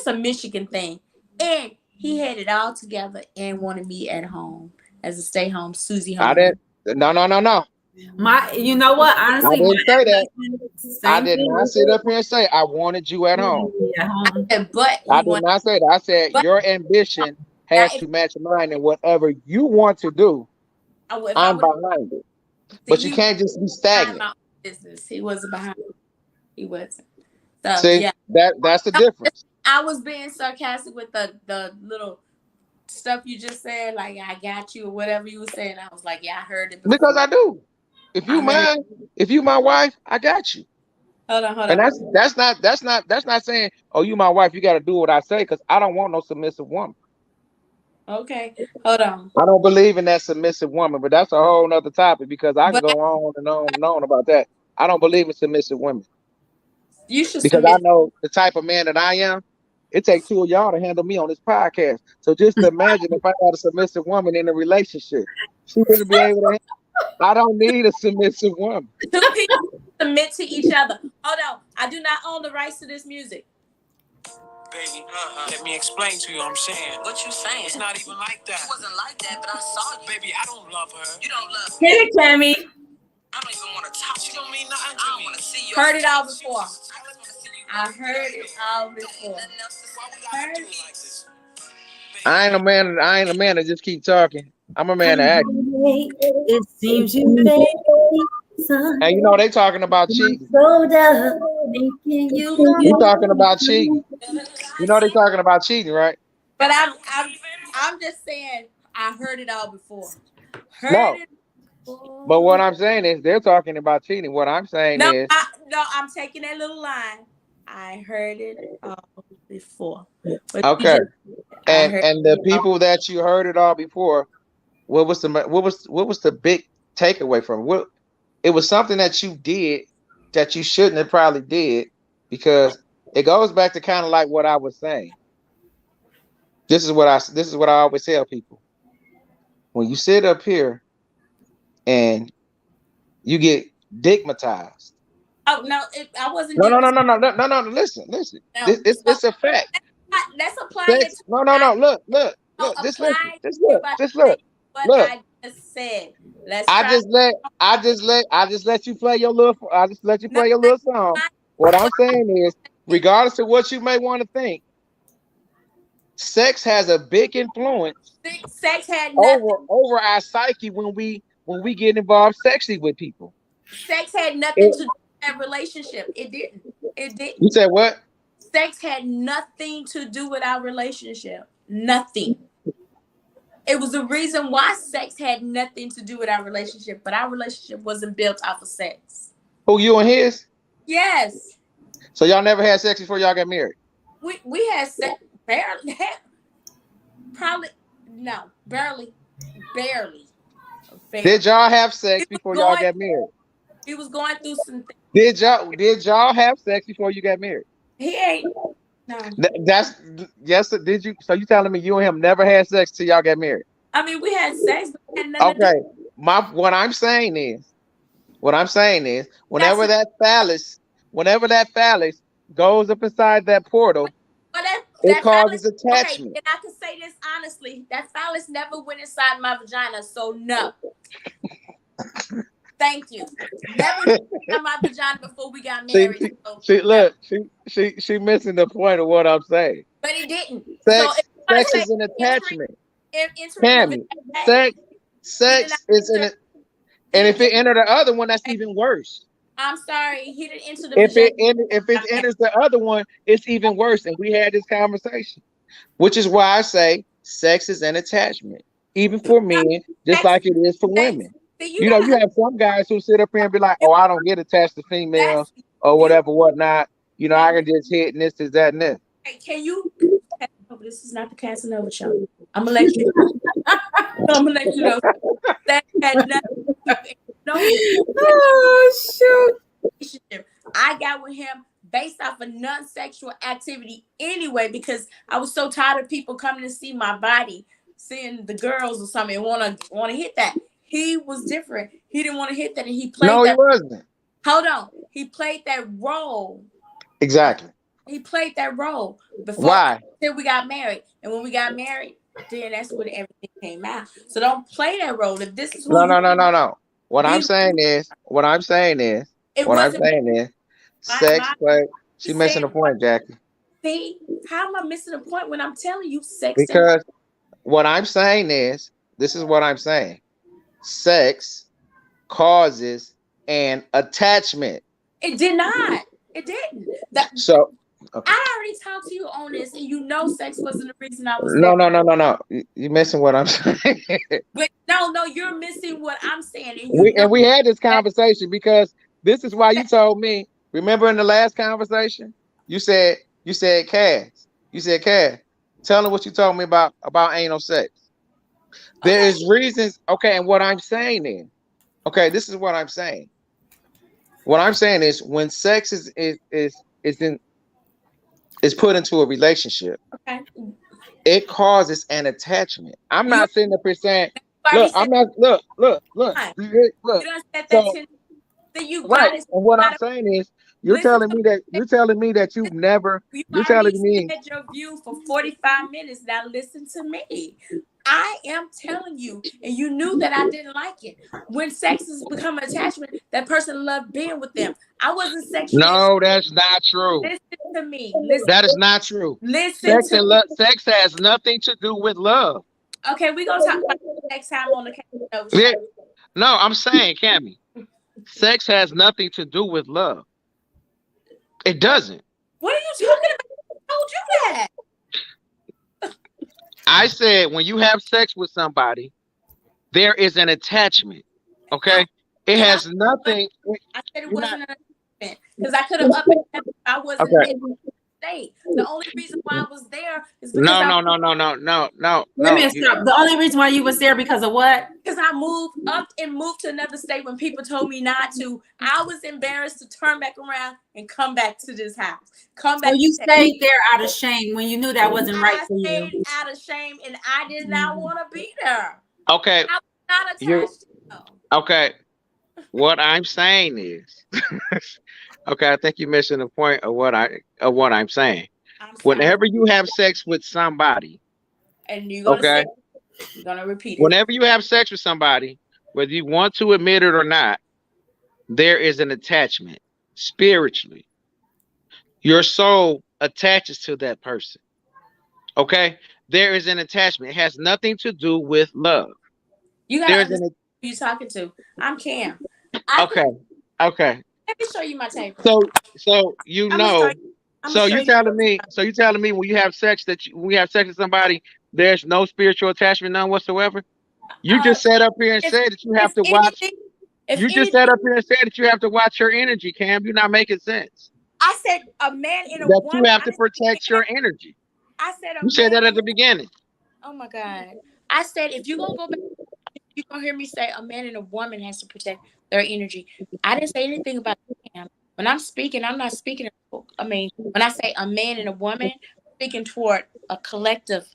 a Michigan thing. And he had it all together and wanted me at home as a stay-home Susie home. I didn't. No. You know what? Honestly, I didn't say that. I did not sit up here and say I wanted you at home. But I did not say that. I said your ambition has to match mine, and whatever you want to do, I'm behind it. But you can't just be stagnant. Business. He wasn't behind. He wasn't. So, see, yeah, that's the difference. I was being sarcastic with the little stuff you just said, like I got you or whatever you were saying. I was like, yeah, I heard it before. Because I do. If you my wife, I got you. Hold on. And that's not saying, oh, you my wife, you got to do what I say, because I don't want no submissive woman. Okay, hold on. I don't believe in that submissive woman, but that's a whole nother topic because I can go on and on and on about that. I don't believe in submissive women. You should, because I know the type of man that I am. It takes two of y'all to handle me on this podcast. So just imagine if I had a submissive woman in a relationship, she wouldn't be able to. I don't need a submissive woman. Two people submit to each other. Hold on, I do not own the rights to this music. Baby, let me explain to you what I'm saying. What you saying? It's not even like that. It wasn't like that, but I saw you. Baby, I don't love her. You don't love her. Hit it, Cami. I don't even want to talk. She don't mean nothing to me. I don't want to see you. Heard it all before. I heard it all before. I ain't a man that just keep talking. I'm a man that act. It seems you made and you know they talking about cheating. You talking about cheating. You know they talking about cheating, right? But I'm just saying I heard it all before. But what I'm saying is they're talking about cheating. What I'm saying is I'm taking that little line. I heard it all before. But okay. And the people that you heard it all before, what was the big takeaway from it? It was something that you did that you shouldn't have probably did, because it goes back to kind of like what I was saying. This is what I always tell people. When you sit up here and you get digmatized. Oh no, I wasn't. No. Listen. No. It's a fact. Let's apply it Sex. to No, no, no. Look, look, look. Just listen. apply Just to look. Just look. what Look. I just said. Let's I try. just let I just let you play your little I just let you No, play your little song. What I'm saying is, regardless of what you may want to think, sex has a big influence sex had nothing. over our psyche when we get involved sexually with people. Sex had nothing It- to do with that relationship. It didn't. It didn't. you said what? Sex had nothing to do with our relationship. Nothing. It was the reason why sex had nothing to do with our relationship, but our relationship wasn't built off of sex. Who, you and his? Yes. So y'all never had sex before y'all got married? We had sex barely. Probably no, barely. Did y'all have sex before y'all got married? He was going through some things. Did y'all have sex before you got married? He ain't. No. That's yes. Did you? So you telling me you and him never had sex till y'all got married? I mean, we had sex, but it had nothing to do. Okay. What I'm saying is, whenever that phallus goes up inside that portal, But it that causes phallus, attachment. okay, and I can say this honestly, that phallus never went inside my vagina, so no. Thank you. Never went inside my vagina before we got married. She missing the point of what I'm saying. But it didn't. Sex is an attachment. Cami, sex is an, and if it enter the other one, that's even worse. I'm sorry, he didn't enter the vagina. If it enters the other one, it's even worse. And we had this conversation, which is why I say sex is an attachment, even for men, just like it is for women. You have some guys who sit up here and be like, "Oh, I don't get attached to females or whatever, whatnot. I can just hit and this, that, and this." Hey, can you? This is not the Casanova show. I'm gonna let you. I'm gonna let you know that had nothing. Oh shoot! I got with him based off of non-sexual activity anyway, because I was so tired of people coming to see my body, seeing the girls or something, and want to hit that. He was different. He didn't want to hit that, and he played. No, he wasn't. Hold on. He played that role. Exactly. He played that role before. Why? Until we got married, and when we got married, then that's when everything came out. So don't play that role. If this is who no. What I'm saying is, sex play. She's missing the point, Jackie. See, how am I missing the point when I'm telling you sex? Because what I'm saying is, this is what I'm saying. Sex causes an attachment. It did not. It didn't. So okay. I already talked to you on this, and sex wasn't the reason I was there. No. You're missing what I'm saying. But no, you're missing what I'm saying. And we had this conversation because this is why you told me. Remember in the last conversation, you said, Cass, tell them what you told me about anal sex. Okay. There is reasons. Okay, and what I'm saying is, okay, this is what I'm saying. What I'm saying is, when sex is put into a relationship, okay, it causes an attachment. I'm not sitting up here saying, look. Right. And what I'm saying is, you're telling me that you've never. You're telling me said your view for 45 minutes. Now listen to me. I am telling you, and you knew that I didn't like it. When sex has become an attachment, that person loved being with them. I wasn't sexually. No, that's not true. Listen to me. That is not true. Listen sex has nothing to do with love. Okay, we're gonna talk about it next time on the Casanova show. No, I'm saying, Cami, sex has nothing to do with love. It doesn't. What are you talking about? I told you that. I said when you have sex with somebody, there is an attachment. Okay? It has nothing. I said it wasn't an attachment because I could have up and down if I wasn't in the state. The only reason why I was there is because No. Let me stop. The only reason why you was there because of what? Because I moved up and moved to another state when people told me not to. I was embarrassed to turn back around and come back to this house. Come back. So you stayed there out of shame when you knew that wasn't right for you. I stayed out of shame, and I did not want to be there. Okay. I was not attached to them. Okay. What I'm saying is, okay, I think you're missing the point of what I'm saying. I'm sorry. Whenever you have sex with somebody, And you're gonna say, okay, you're gonna repeat it. whenever you have sex with somebody, whether you want to admit it or not, there is an attachment spiritually. Your soul attaches to that person. Okay, there is an attachment. It has nothing to do with love. You gotta There's understand an who you're talking to. I'm Cam. I okay, okay. let me show you my tape. So you I'm gonna show know, you. I'm gonna show you. so you telling me when you have sex when you have sex with somebody, there's no spiritual attachment, none whatsoever. You Uh, just sat up here and if said that you have if to watch. anything, if You just anything, sat up here and said that you have to watch your energy, Cam. You're not making sense. I said a man and a That you woman. have I to didn't say protect man. your energy. I said a You said man that and at a the beginning. oh my God. I said if you're gonna go back, you're gonna hear me say a man and a woman has to protect their energy. I didn't say anything about him. When I'm speaking, I'm not speaking. I mean, when I say a man and a woman, I'm speaking toward a collective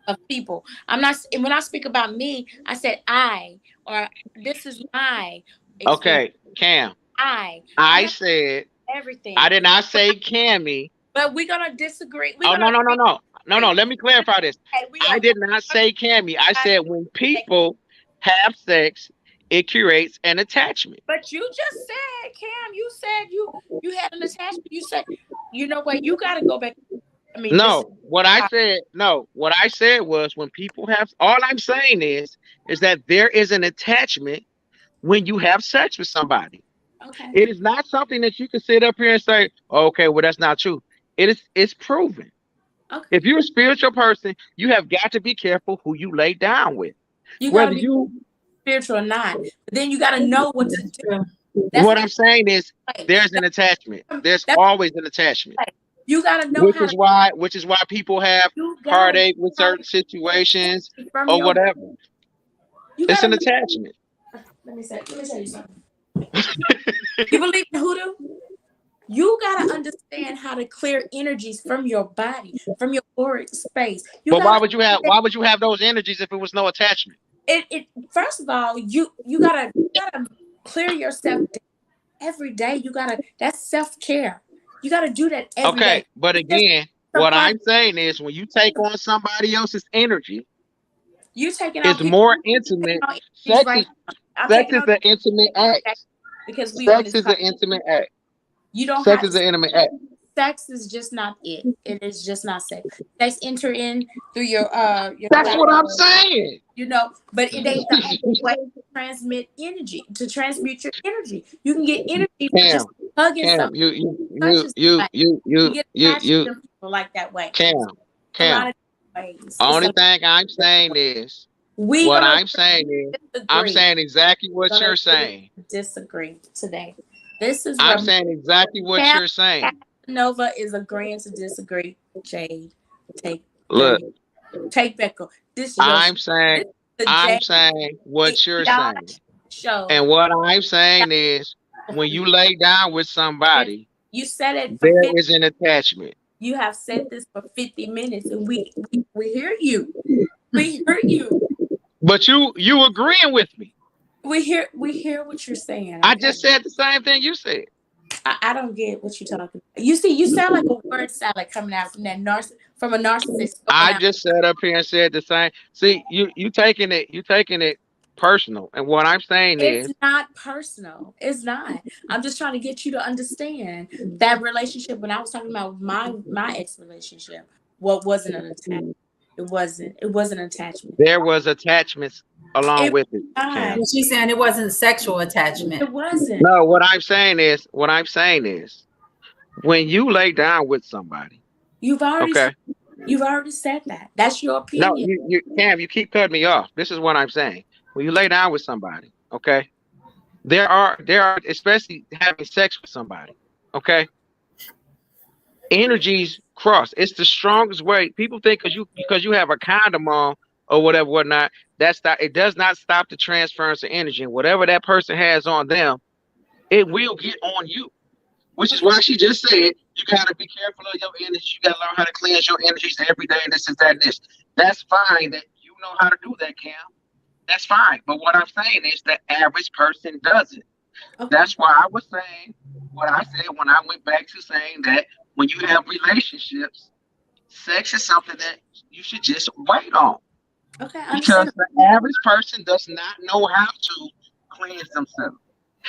of people. I'm not when I speak about me, I said I or this is my experience. Okay, Cam. I'm I not said I everything. did not say Cammy. But we're gonna disagree. We're Oh gonna no. agree. Let me clarify this. Hey, we I are did not say Cammy. I said when people have sex, it creates an attachment. but you just said, Cam, you said you had an attachment. You said, you know what, you gotta go back. I mean, this What I said was when people have all I'm saying is that there is an attachment when you have sex with somebody. okay. It is not something that you can sit up here and say, okay, well, that's not true. It's proven. Okay. If you're a spiritual person, you have got to be careful who you lay down with. You gotta Whether be you spiritual or not. But then you gotta know what to do. True. That's what what I'm saying is I'm there's an saying. attachment. There's That's always an attachment. what you gotta know Which how is to why people have you gotta know heartache with how to certain situations get from or your whatever. you It's gotta an know. attachment. Let me tell you something. You believe in hoodoo? You gotta understand how to clear energies from your body, from your auric space. You But gotta why would you have those energies if it was no attachment? it first of all, you gotta clear yourself every day. You gotta that's self-care. You gotta do that every day. Okay, but It's just again, some what part I'm saying is when you take on somebody else's energy, you taking on it's people more taking intimate. on energies Sex right is now. I'm sex taking is on an intimate act. because we on Sex this is call. an intimate act. You don't Sex have is an intimate act. sex is just not it. It is just not sex. Sex enter in through your That's what I'm chakra, saying. but it ain't the only way to transmit energy, to transmute your energy. You can get energy for Cam, just hugging Cam, somebody, touching somebody. You get attached to them people like that way. Cam, A lot Cam. of ways. It's Only a thing I'm saying is, we what gonna I'm saying is, I'm disagree. saying exactly what Gonna you're saying. disagree today. This is I'm where saying exactly what Cam you're saying. Nova is agreeing to disagree. Jade, take there Look, you take Becca. This is your I'm saying, this is the I'm Jade saying what you're y'all saying. show. And what I'm saying is, when you lay down with somebody, You said it for there 50. is an attachment. You have said this for 50 minutes, and we hear you. We hear you. But you agreeing with me. We hear what you're saying. I Okay. just said the same thing you said. I don't get what you're talking about. You see, you sound like a word salad coming out from that from a narcissist going I out. just sat up here and said the same. See, you taking it personal. And what I'm saying It's is, not personal. It's not. I'm just trying to get you to understand that relationship. When I was talking about my ex relationship, what wasn't an attachment? It wasn't. It wasn't an attachment. there was attachments along It with it, was Cam. not. She's saying it wasn't sexual attachment. It wasn't. No, what I'm saying is, when you lay down with somebody, You've already okay. you've already said that. That's your No, opinion. you Cam, you keep cutting me off. This is what I'm saying. When you lay down with somebody, okay, there are especially having sex with somebody, okay, energies cross. It's the strongest way. People think because you have a condom on or whatever, whatnot, it does not stop the transference of energy. And whatever that person has on them, it will get on you. Which is Okay. why she just said you gotta be careful of your energy. You gotta learn how to cleanse your energies every day, and this is that and this. That's fine that you know how to do that, Cam. That's fine. But what I'm saying is the average person doesn't. Okay. That's why I was saying what I said when I went back to saying that when you have relationships, sex is something that you should just wait on. Okay, I Because understand. the average person does not know how to cleanse themselves.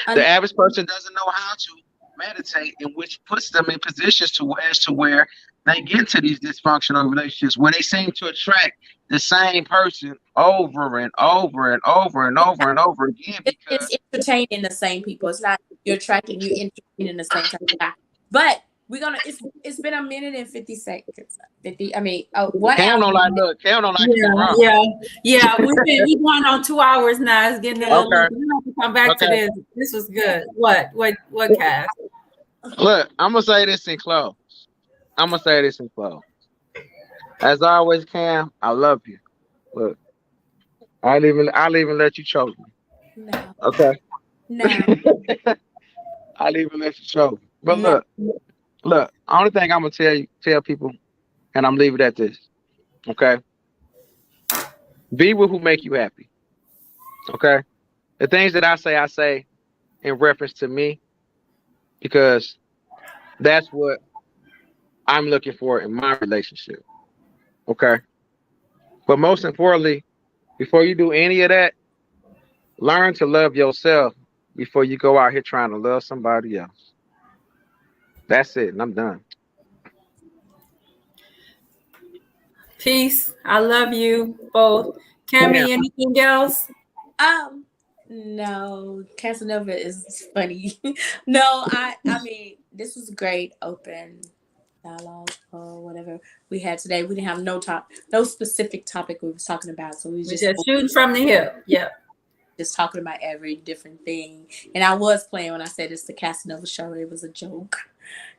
The average person doesn't know how to meditate, and which puts them in positions as to where they get to these dysfunctional relationships where they seem to attract the same person over and over and over and over and over again It's because entertaining the same people. It's not you're attracting, you're entertaining the same type of guy. But we're gonna. It's been a minute and 50 seconds. 50. I mean, 1 Cam hour. don't like Cam don't like to be wrong. Yeah. We going on 2 hours now. It's getting a little. Okay. We have to come back to this. This was good. What, Cass? Look, I'm gonna say this in close. As always, Cam, I love you. Look, I'll even let you choke me. No. Okay. No. I'll even let you choke me. But No. look, only thing I'm gonna tell people, and I'm leaving it at this. Okay. Be with who make you happy. Okay. The things that I say in reference to me, because that's what I'm looking for in my relationship. Okay. But most importantly, before you do any of that, learn to love yourself before you go out here trying to love somebody else. That's it. And I'm done. Peace. I love you both. Cami, anything else? No. Casanova is funny. No, I mean, this was great open dialogue or whatever we had today. We didn't have no specific topic we was talking about. So we We're just just shooting from the hip. Yeah. just talking about every different thing. And I was playing when I said it's the Casanova show. It was a joke,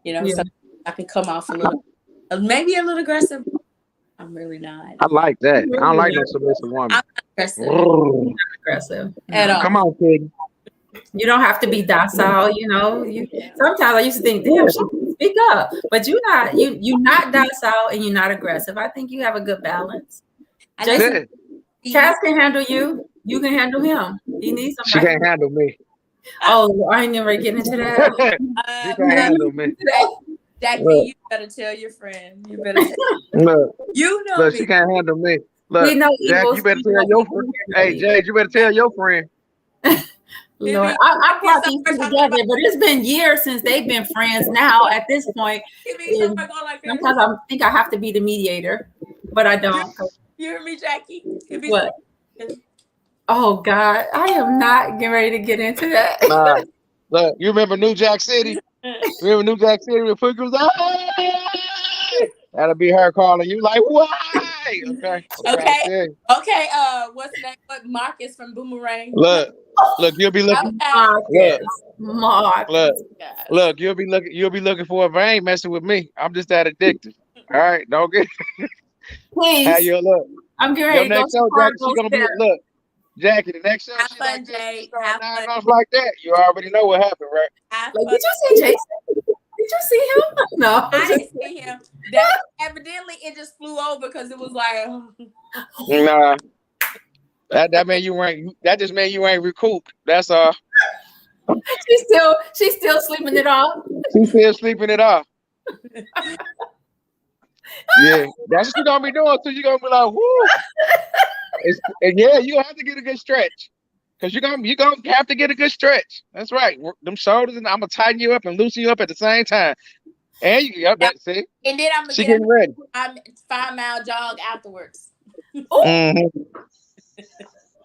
so I can come off a little, maybe a little aggressive. I'm really not. I like that. I don't like no submissive woman. I'm not Aggressive at all. Come on, kid. You don't have to be docile. Sometimes I used to think, damn, she speak up, but you're not docile and you're not aggressive. I think you have a good balance. Jason, Cass can handle you. You can handle him. He needs somebody. She can't handle me. Oh, I ain't never getting into that. She can't handle me. Jackie, you better tell your friend. You better look. me. She can't handle me. Look, Jack, you better tell your friend. Hey, Jade, you better tell your friend. Lord, I brought these two together, but it's been years since they've been friends now at this point. Sometimes I think I have to be the mediator, but I don't. You hear me, Jackie? What? Oh, God, I am not getting ready to get into that. Look, you remember New Jack City? Remember New Jack City when Pookie was like, that'll be her calling you like, why? Okay. What's that? What Marcus from Boomerang? Look, you'll be looking. Look, you'll be looking for it, but I ain't messing with me. I'm just that addicted. All right, don't get. Please. How you look? I'm getting ready to go show, Jackie, she's gonna be look. Jackie, the next show, she's like this, off like that. You already know what happened, right? Did you see Jason? Did you see him? No, I didn't see him. That evidently it just flew over because it was like. Nah, that meant you ain't. That just meant you ain't recouped. That's all. She's still sleeping it off. She's still sleeping it off. Yeah, that's what you're gonna be doing. So you're gonna be like, whoo. And yeah, you have to get a good stretch. Because you're gonna have to get a good stretch. That's right. Them shoulders, and I'm gonna tighten you up and loosen you up at the same time. And see. And then I'm gonna get ready. I'm 5-mile jog afterwards.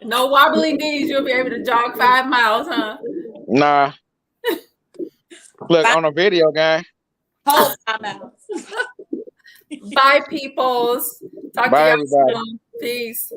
No wobbly knees. You'll be able to jog 5 miles, huh? Nah. Look on a video, guy. Whole 5 miles. Bye, peoples. Talk to you soon. Peace.